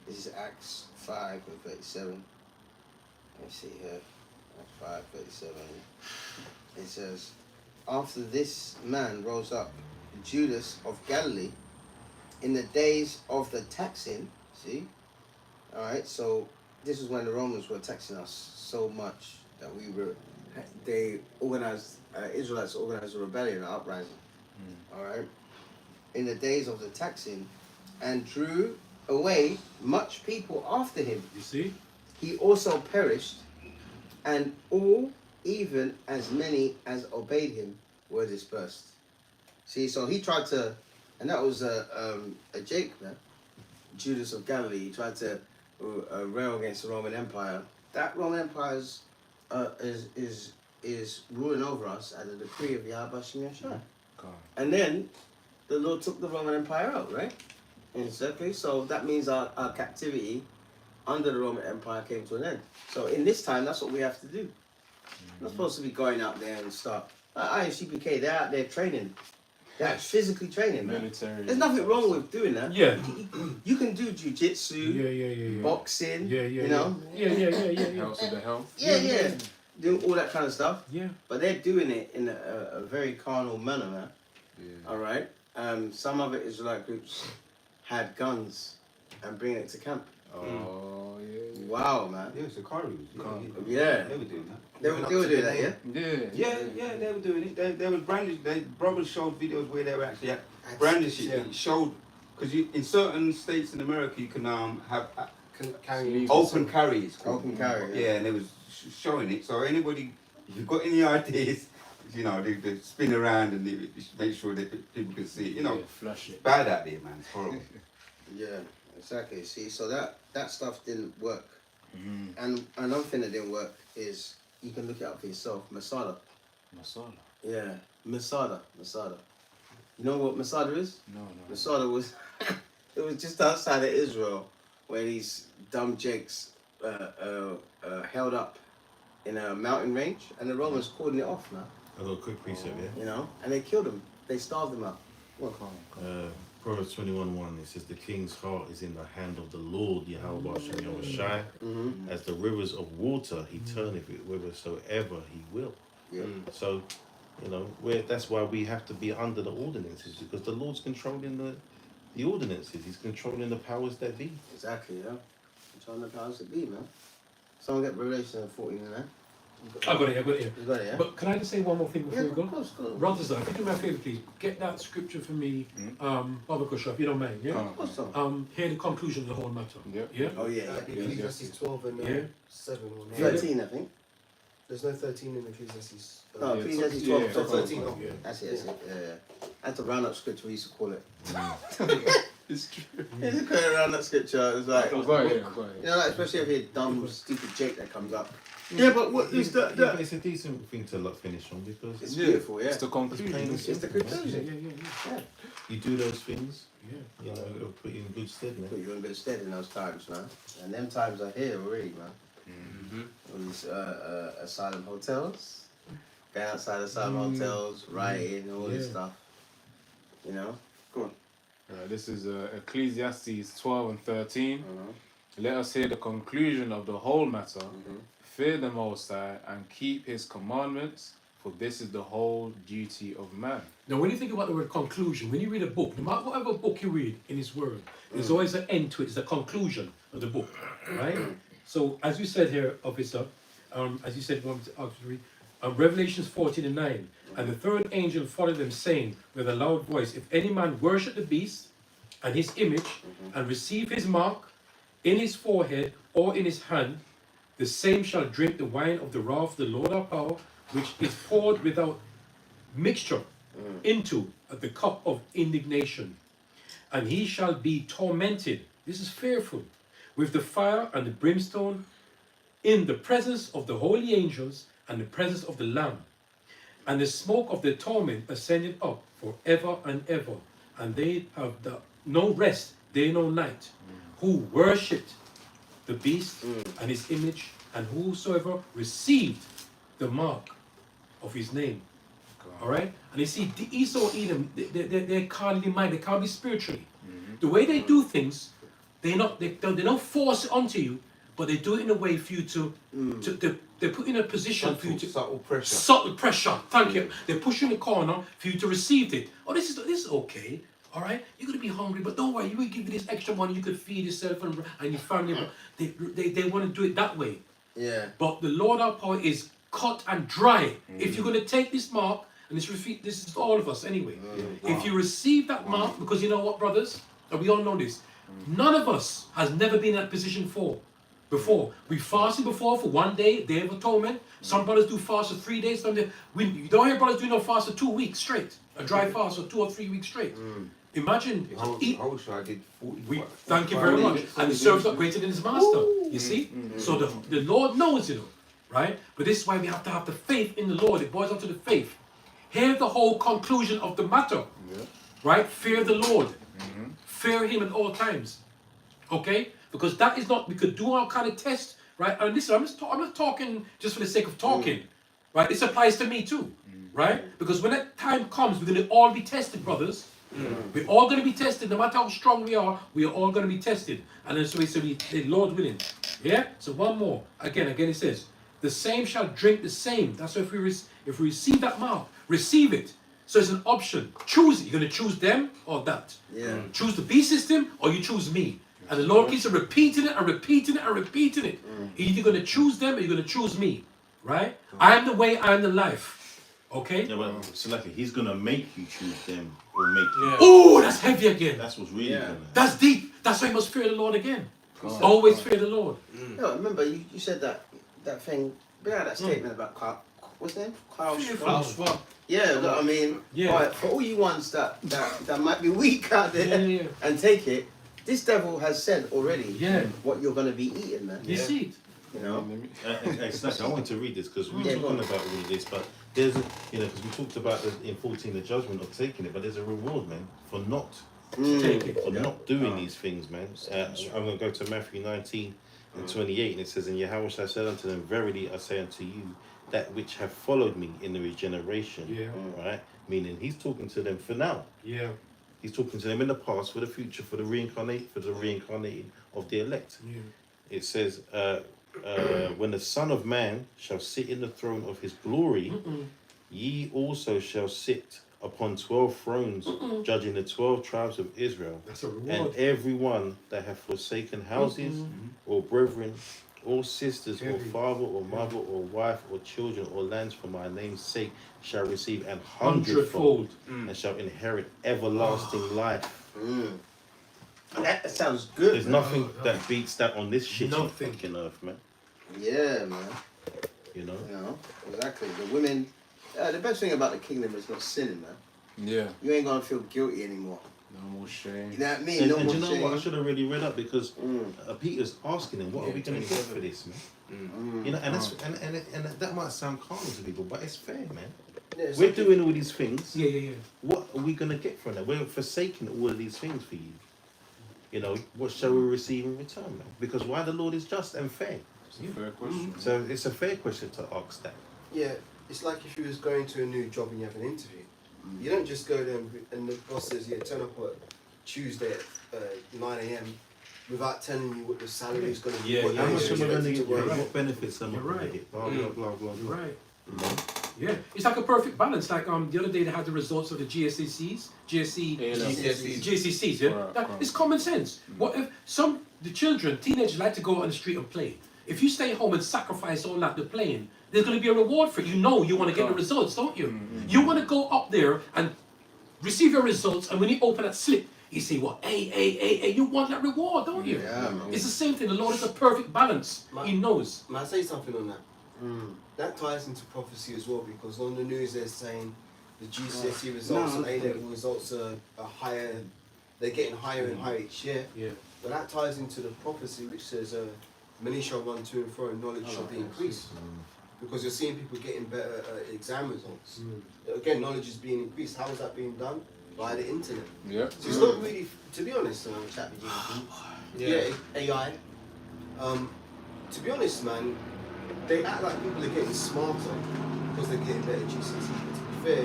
This is Acts 5:37. Let me see here. Acts 5:37. It says, after this man rose up, Judas of Galilee, in the days of the taxing. See? Alright, so this is when the Romans were taxing us so much that they organized, Israelites organized a rebellion, an uprising. Alright? In the days of the taxing, and drew away much people after him. You see? He also perished, and all, even as many as obeyed him, were dispersed. See, so he tried to, and that was a Jake, man, Judas of Galilee. He tried to rail against the Roman Empire. That Roman Empire is ruling over us at the decree of Yahweh Shem Yashai. And then the Lord took the Roman Empire out, right? Exactly. So that means our captivity under the Roman Empire came to an end. So in this time, that's what we have to do. We're not supposed to be going out there and start. INCPK, they're out there training. They're physically training, man. Military. There's nothing wrong with doing that. Yeah. You can do jiu-jitsu, Yeah. boxing, Yeah. you know? Yeah. Helps with the health. Yeah. Doing all that kind of stuff. Yeah. But they're doing it in a very carnal manner, man. Yeah. All right. Some other Israelite groups had guns and bring it to camp. Oh yeah. Wow, man. Yeah, it's the Corys. Yeah. They were doing that. They were doing that, yeah? Yeah. They were doing it. They were brandishing. They brothers showed videos where they were actually brandishing. It showed, because in certain states in America you can have Carrying open carries. Open carry. Yeah, and they was showing it. So anybody, if you've got any ideas, they spin around and they make sure that people can see it. Yeah, flush it. Bad out there, man. It's horrible. Yeah, exactly. See, so that stuff didn't work. And another thing that didn't work is, you can look it up for yourself, Masada. Masala. Yeah, Masada. You know what Masada is? No. Masada was, it was just outside of Israel, where these dumb jakes held up in a mountain range, and the Romans cordoned it off, man. I got a quick precept, yeah? And they killed them. They starved them out. Proverbs 21:1, it says, the king's heart is in the hand of the Lord, Yahweh Shem Yahweh. As the rivers of water, he turneth it whithersoever he will. Yeah. So, that's why we have to be under the ordinances, because the Lord's controlling the ordinances. He's controlling the powers that be. Exactly, yeah. I'm trying to powers that be, man. Someone get Revelation 14 in there. I got it. You got it, yeah? But can I just say one more thing before we go? Of course. Brothers, if you do me a favour, please, get that scripture for me, Baba Kusha, if you don't mind, yeah? Of course so. Hear the conclusion of the whole matter. Yep. Yeah? Oh, yeah. Ecclesiastes 12 and Yeah. 7 or 9. 13, I think. There's no 13 in Ecclesiastes. No, Yeah, Ecclesiastes yeah, 12, yeah, 13. yeah. That's it. Yeah. That's a round-up scripture, we used to call it. It's true. It's a kind of round-up scripture. It's like, I've got it. like, especially if you're dumb, stupid Jake that comes up. Yeah, but what is Yeah, but it's a decent thing to finish on, because It's beautiful, yeah. It's the conclusion. It's the conclusion. Yeah. you do those things, Yeah. it'll put you in good stead, man. Put you in good stead in those times, man. And them times are here already, man. All these asylum hotels, going outside asylum hotels, writing, all this stuff. Go on. This is Ecclesiastes 12 and 13. Let us hear the conclusion of the whole matter. Fear the Most High and keep his commandments, for this is the whole duty of man. Now, when you think about the word conclusion, when you read a book, no matter whatever book you read in his word, there's always an end to it. It's the conclusion of the book, right? So, as you said here, officer, as you said, Revelations 14 and 9, and the third angel followed them, saying with a loud voice, if any man worship the beast and his image, and receive his mark in his forehead or in his hand, the same shall drink the wine of the wrath of the Lord our power, which is poured without mixture into the cup of indignation. And he shall be tormented, this is fearful, with the fire and the brimstone in the presence of the holy angels and the presence of the Lamb. and the smoke of their torment ascended up forever and ever, and they have no rest day nor night, who worshipped the beast and his image, and whosoever received the mark of his name. All right, and you see, the Esau, Edom, they're carnally minded, they can't be spiritually. The way they do things, they don't force it onto you, but they do it in a way for you to they put in a position for you to subtle pressure. subtle pressure. Thank you. They push you in the corner for you to receive it. Oh, this is okay. All right, you're gonna be hungry, but don't worry. You will give you this extra money. You could feed yourself and your family. They want to do it that way. Yeah. But the Lord our power is cut and dry. If you're gonna take this mark, and this is all of us anyway. If you receive that mark, because you know what, brothers, and we all know this, none of us has never been in that position before. We fasted before for 1 day, Day of Atonement. Some brothers do fast for 3 days. You don't hear brothers do no fast for 2 weeks straight. A dry fast for 2 or 3 weeks straight. Imagine. I did 40. Thank you very much. And the servant's not greater than his master. You see? So the Lord knows, right? But this is why we have to have the faith in the Lord. It boils down to the faith. Here's the whole conclusion of the matter. Right? Fear the Lord. Fear him at all times. Okay? Because that is not, we could do all kind of tests, right? And listen, I'm not talking just for the sake of talking, right? This applies to me too, right? Because when that time comes, we're going to all be tested, brothers. We're all going to be tested, no matter how strong we are all going to be tested. And then so the Lord willing. Yeah? So one more. Again it says, the same shall drink the same. That's why if we receive that mark, receive it. So it's an option. Choose it. You're going to choose them or that. Yeah. Choose the B system or you choose me. And the Lord keeps repeating it and repeating it and repeating it. You're either going to choose them or you're going to choose me. Right? I am the way, I am the life. Okay? Yeah, but so like he's gonna make you choose them or make you. Oh, that's heavy again. That's what's really gonna. That's deep. That's why you must fear the Lord again. Always fear the Lord. No, remember you said that thing. Behind that statement about Carl, what's his name? Carl Schwab. Yeah, look, I mean, right, for all you ones that might be weak out there and take it, this devil has said already what you're going to be eating, man. You see it. You know? Exactly. I want to read this because we're talking about all of this, but there's a, because we talked about in 14 the judgment of taking it, but there's a reward, man, for not taking it, for not doing these things, man. I'm going to go to Matthew 19 and 28, and it says, "And Yahweh shall say unto them, Verily I say unto you, that which have followed me in the regeneration," right? Meaning he's talking to them for now. Yeah. He's talking to them in the past, for the future, for the reincarnating of the elect. Yeah. It says, when the Son of Man shall sit in the throne of his glory, ye also shall sit upon 12 thrones, judging the 12 tribes of Israel. That's a reward. And every one that hath forsaken houses, or brethren, or sisters, or father, or mother, or wife, or children, or lands for my name's sake, shall receive an hundredfold, and shall inherit everlasting life. That sounds good. There's nothing that beats that on this shit Nothing. fucking earth, man. Yeah, man. You know? You know, exactly. The women, the best thing about the kingdom is not sinning, man. Yeah. You ain't gonna feel guilty anymore. No more shame. You know what I mean? And, No and more you know shame. what? I should have really read up because Peter's asking him, "What are we going to get for this, man?" You know, and that's and that might sound carnal to people, but it's fair, man. Yeah, it's We're like- doing all these things. Yeah. What are we going to get from that? We're forsaking all of these things for you. You know, what shall we receive in return, man? Because why the Lord is just and fair. It's a fair question. So it's a fair question to ask that. Yeah, it's like if you was going to a new job and you have an interview. You don't just go there and the boss says, yeah, turn up at Tuesday at 9 a.m. without telling you what the salary is going to be. Yeah, what yeah, How you're much am I going to expected get? work. What benefits am I You're going to right. get? Blah, blah, blah, blah, blah. Right. You know? Yeah. It's like a perfect balance. Like the other day they had the results of the GCSEs. GCSEs, yeah? Right. It's common sense. What if the children, teenagers like to go out on the street and play. If you stay home and sacrifice all that, the playing, there's going to be a reward for it. You know you want to get the results, don't you? You want to go up there and receive your results, and when you open that slip, you say, "What? Hey, you want that reward, don't you?" Yeah, man. It's the same thing. The Lord is a perfect balance. He knows. May I say something on that? That ties into prophecy as well, because on the news they're saying the GCSE results and A-level results are higher, they're getting higher and higher each year. Yeah. But that ties into the prophecy which says, many shall run to and fro and knowledge shall be increased. because you're seeing people getting better exam results. Again, knowledge is being increased. How is that being done? Via the internet. Yeah. So it's not really, to be honest, ChatGPT. yeah, AI. To be honest, man, they act like people are getting smarter because they're getting better GCSEs. But to be fair,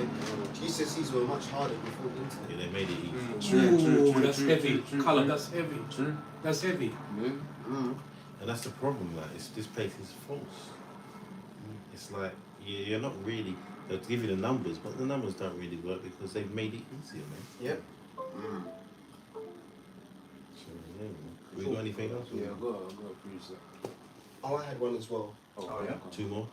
GCSEs were much harder before the internet. Yeah, they made it easy. True, That's heavy. Callum, that's heavy. True. That's heavy. Yeah. And that's the problem, like, this place is false. It's like, you're not really, they'll give you the numbers, but the numbers don't really work because they've made it easier, man. Yep. So, yeah, man. We got anything else? Yeah, I got to preach that. Oh, I had one as well. Oh, yeah? Two more?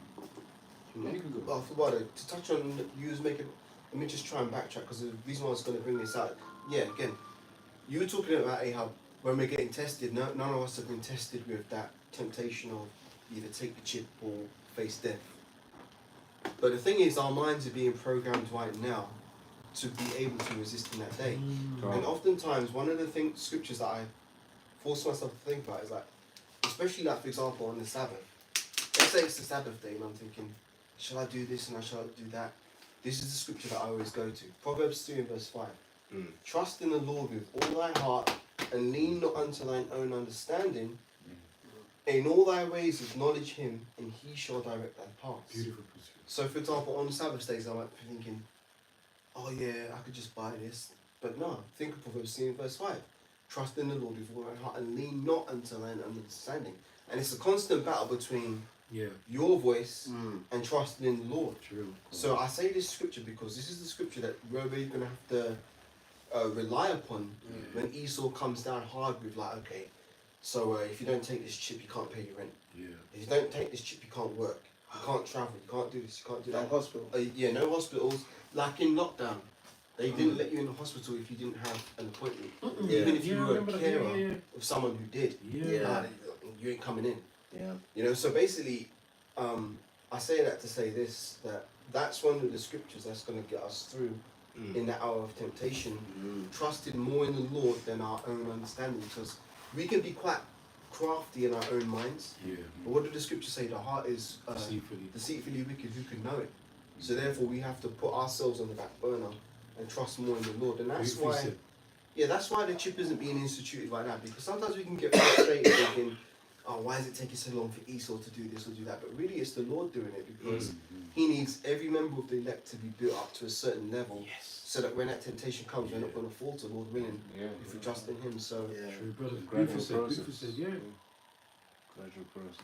Yeah, you can go. Well, I forgot it. To touch on you was making. Let me just try and backtrack because the reason why I was going to bring this out. Yeah, again, you were talking about how when we're getting tested, none of us have been tested with that temptation of either take the chip or face death. But the thing is, our minds are being programmed right now to be able to resist in that day. And oftentimes, one of the scriptures that I force myself to think about is like, especially like for example on the Sabbath. Let's say it's the Sabbath day and I'm thinking, shall I do this and shall I do that? This is the scripture that I always go to. Proverbs 3 and verse 5. Trust in the Lord with all thy heart and lean not unto thine own understanding. In all thy ways acknowledge him and he shall direct thy paths. Beautiful. So for example, on Sabbath days I might be thinking, oh yeah, I could just buy this. But no, think of Proverbs 3 and verse 5. Trust in the Lord with all thy heart and lean not unto thine understanding. And it's a constant battle between your voice and trusting in the Lord. True. So I say this scripture because this is the scripture that we're really going to have to rely upon when Esau comes down hard with like, okay, so if you don't take this chip, you can't pay your rent. Yeah. If you don't take this chip, you can't work. You can't travel. You can't do this. You can't do No that. hospital. Yeah, no hospitals. Like in lockdown, they didn't let you in the hospital if you didn't have an appointment. Even if you were a carer of someone who did. Yeah. You ain't coming in. Yeah. You know, so basically, I say that to say this, that's one of the scriptures that's going to get us through in that hour of temptation, trusting more in the Lord than our own understanding, because we can be quite crafty in our own minds. Yeah. But what did the scripture say? The heart is Deceitfully. deceitfully wicked, who can know it? So therefore we have to put ourselves on the back burner and trust more in the Lord. And that's why, that's why the chip isn't being instituted right now, because sometimes we can get frustrated thinking, oh, why is it taking so long for Esau to do this or do that? But really it's the Lord doing it, because he needs every member of the elect to be built up to a certain level, so that when that temptation comes, we're not going to falter, Lord willing, if we trust in him. So True, brother. Gradual Beautiful process. said, beautiful said, yeah. Gradual process.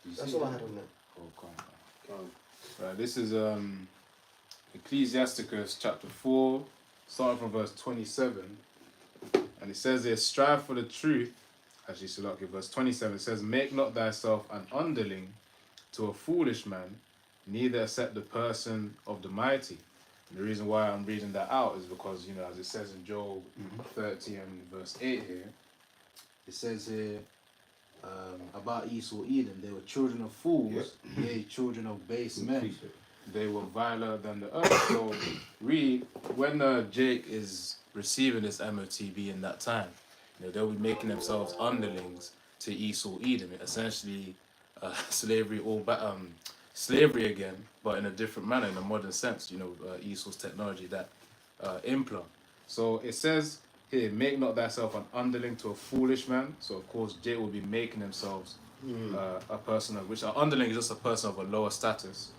Do you that's see all I that? had on that. Oh, come on. Right, this is Ecclesiasticus chapter 4, starting from verse 27. And it says here, strive for the truth. Actually, Salaki, verse 27, it says, make not thyself an underling to a foolish man, neither accept the person of the mighty. And the reason why I'm reading that out is because, you know, as it says in Job 30 and verse 8 here, it says here, about Esau, Edom, they were children of fools, yea, children of base men. They were viler than the earth. So, really, when Jake is receiving this MOTB in that time, you know, they'll be making themselves underlings to Esau, Edom, essentially slavery slavery again, but in a different manner, in a modern sense. You know, Esau's technology, that implant. So it says here, make not thyself an underling to a foolish man. So of course, Jay will be making themselves a person of which an underling is just a person of a lower status.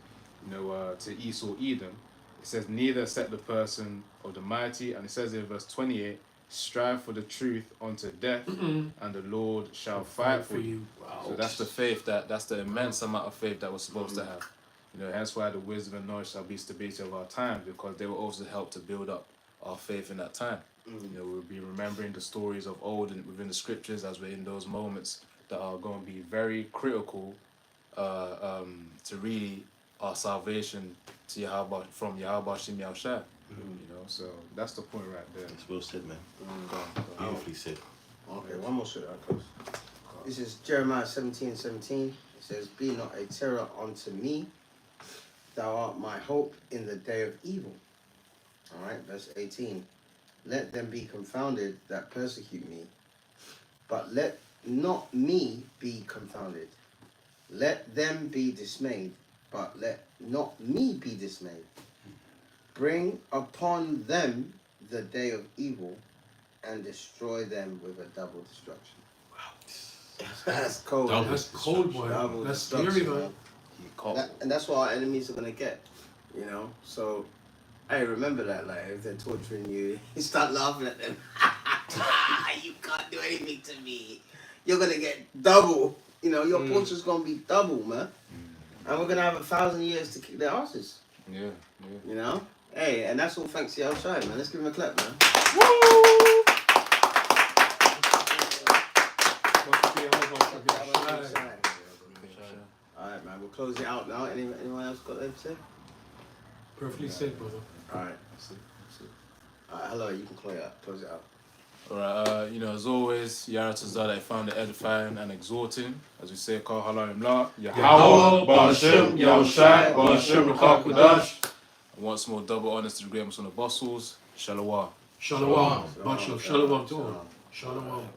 You know, to Esau, Edom. It says neither accept the person of the mighty, and it says in verse 28, strive for the truth unto death, and the Lord shall fight for you. Wow. So that's the faith, that's the immense amount of faith that we're supposed to have. You know, hence why the wisdom and knowledge shall be stability of our time, because they will also help to build up our faith in that time. You know, we'll be remembering the stories of old and within the scriptures as we're in those moments that are going to be very critical to really our salvation to Yahweh, from Yahweh Shem Yahushua. You know, so that's the point right there. It's well said, man. Go on. Beautifully said. Okay, one more shit, I close. This is Jeremiah 17:17. It says, be not a terror unto me, thou art my hope in the day of evil. Alright, verse 18. Let them be confounded that persecute me, but let not me be confounded. Let them be dismayed, but let not me be dismayed. Bring upon them the day of evil, and destroy them with a double destruction. That's cold. That's cold, boy. Double That's destruction, scary, man. man. And that's what our enemies are gonna get, you know. So, hey, remember that. Like, if they're torturing you, you start laughing at them. You can't do anything to me. You're gonna get double. You know, your portion's gonna be double, man. And we're gonna have 1,000 years to kick their asses. Yeah. You know. Hey, and that's all thanks to outside, man. Let's give him a clap, man. Alright, man, we'll close it out now. Anyone else got anything to say? Perfectly said, brother. Alright. Alright, hello, you can close it out. Alright, as always, Yara Tazar, that I found it edifying and exhorting. As we say, Kal Halayim La, Yahweh, Ba'ashem, Yahushai, Ba'ashem, Rucha Kudash. And once more, double honors to the greatest on the apostles. Shalom. Shalom. Much love. Shalom to all. Shalom.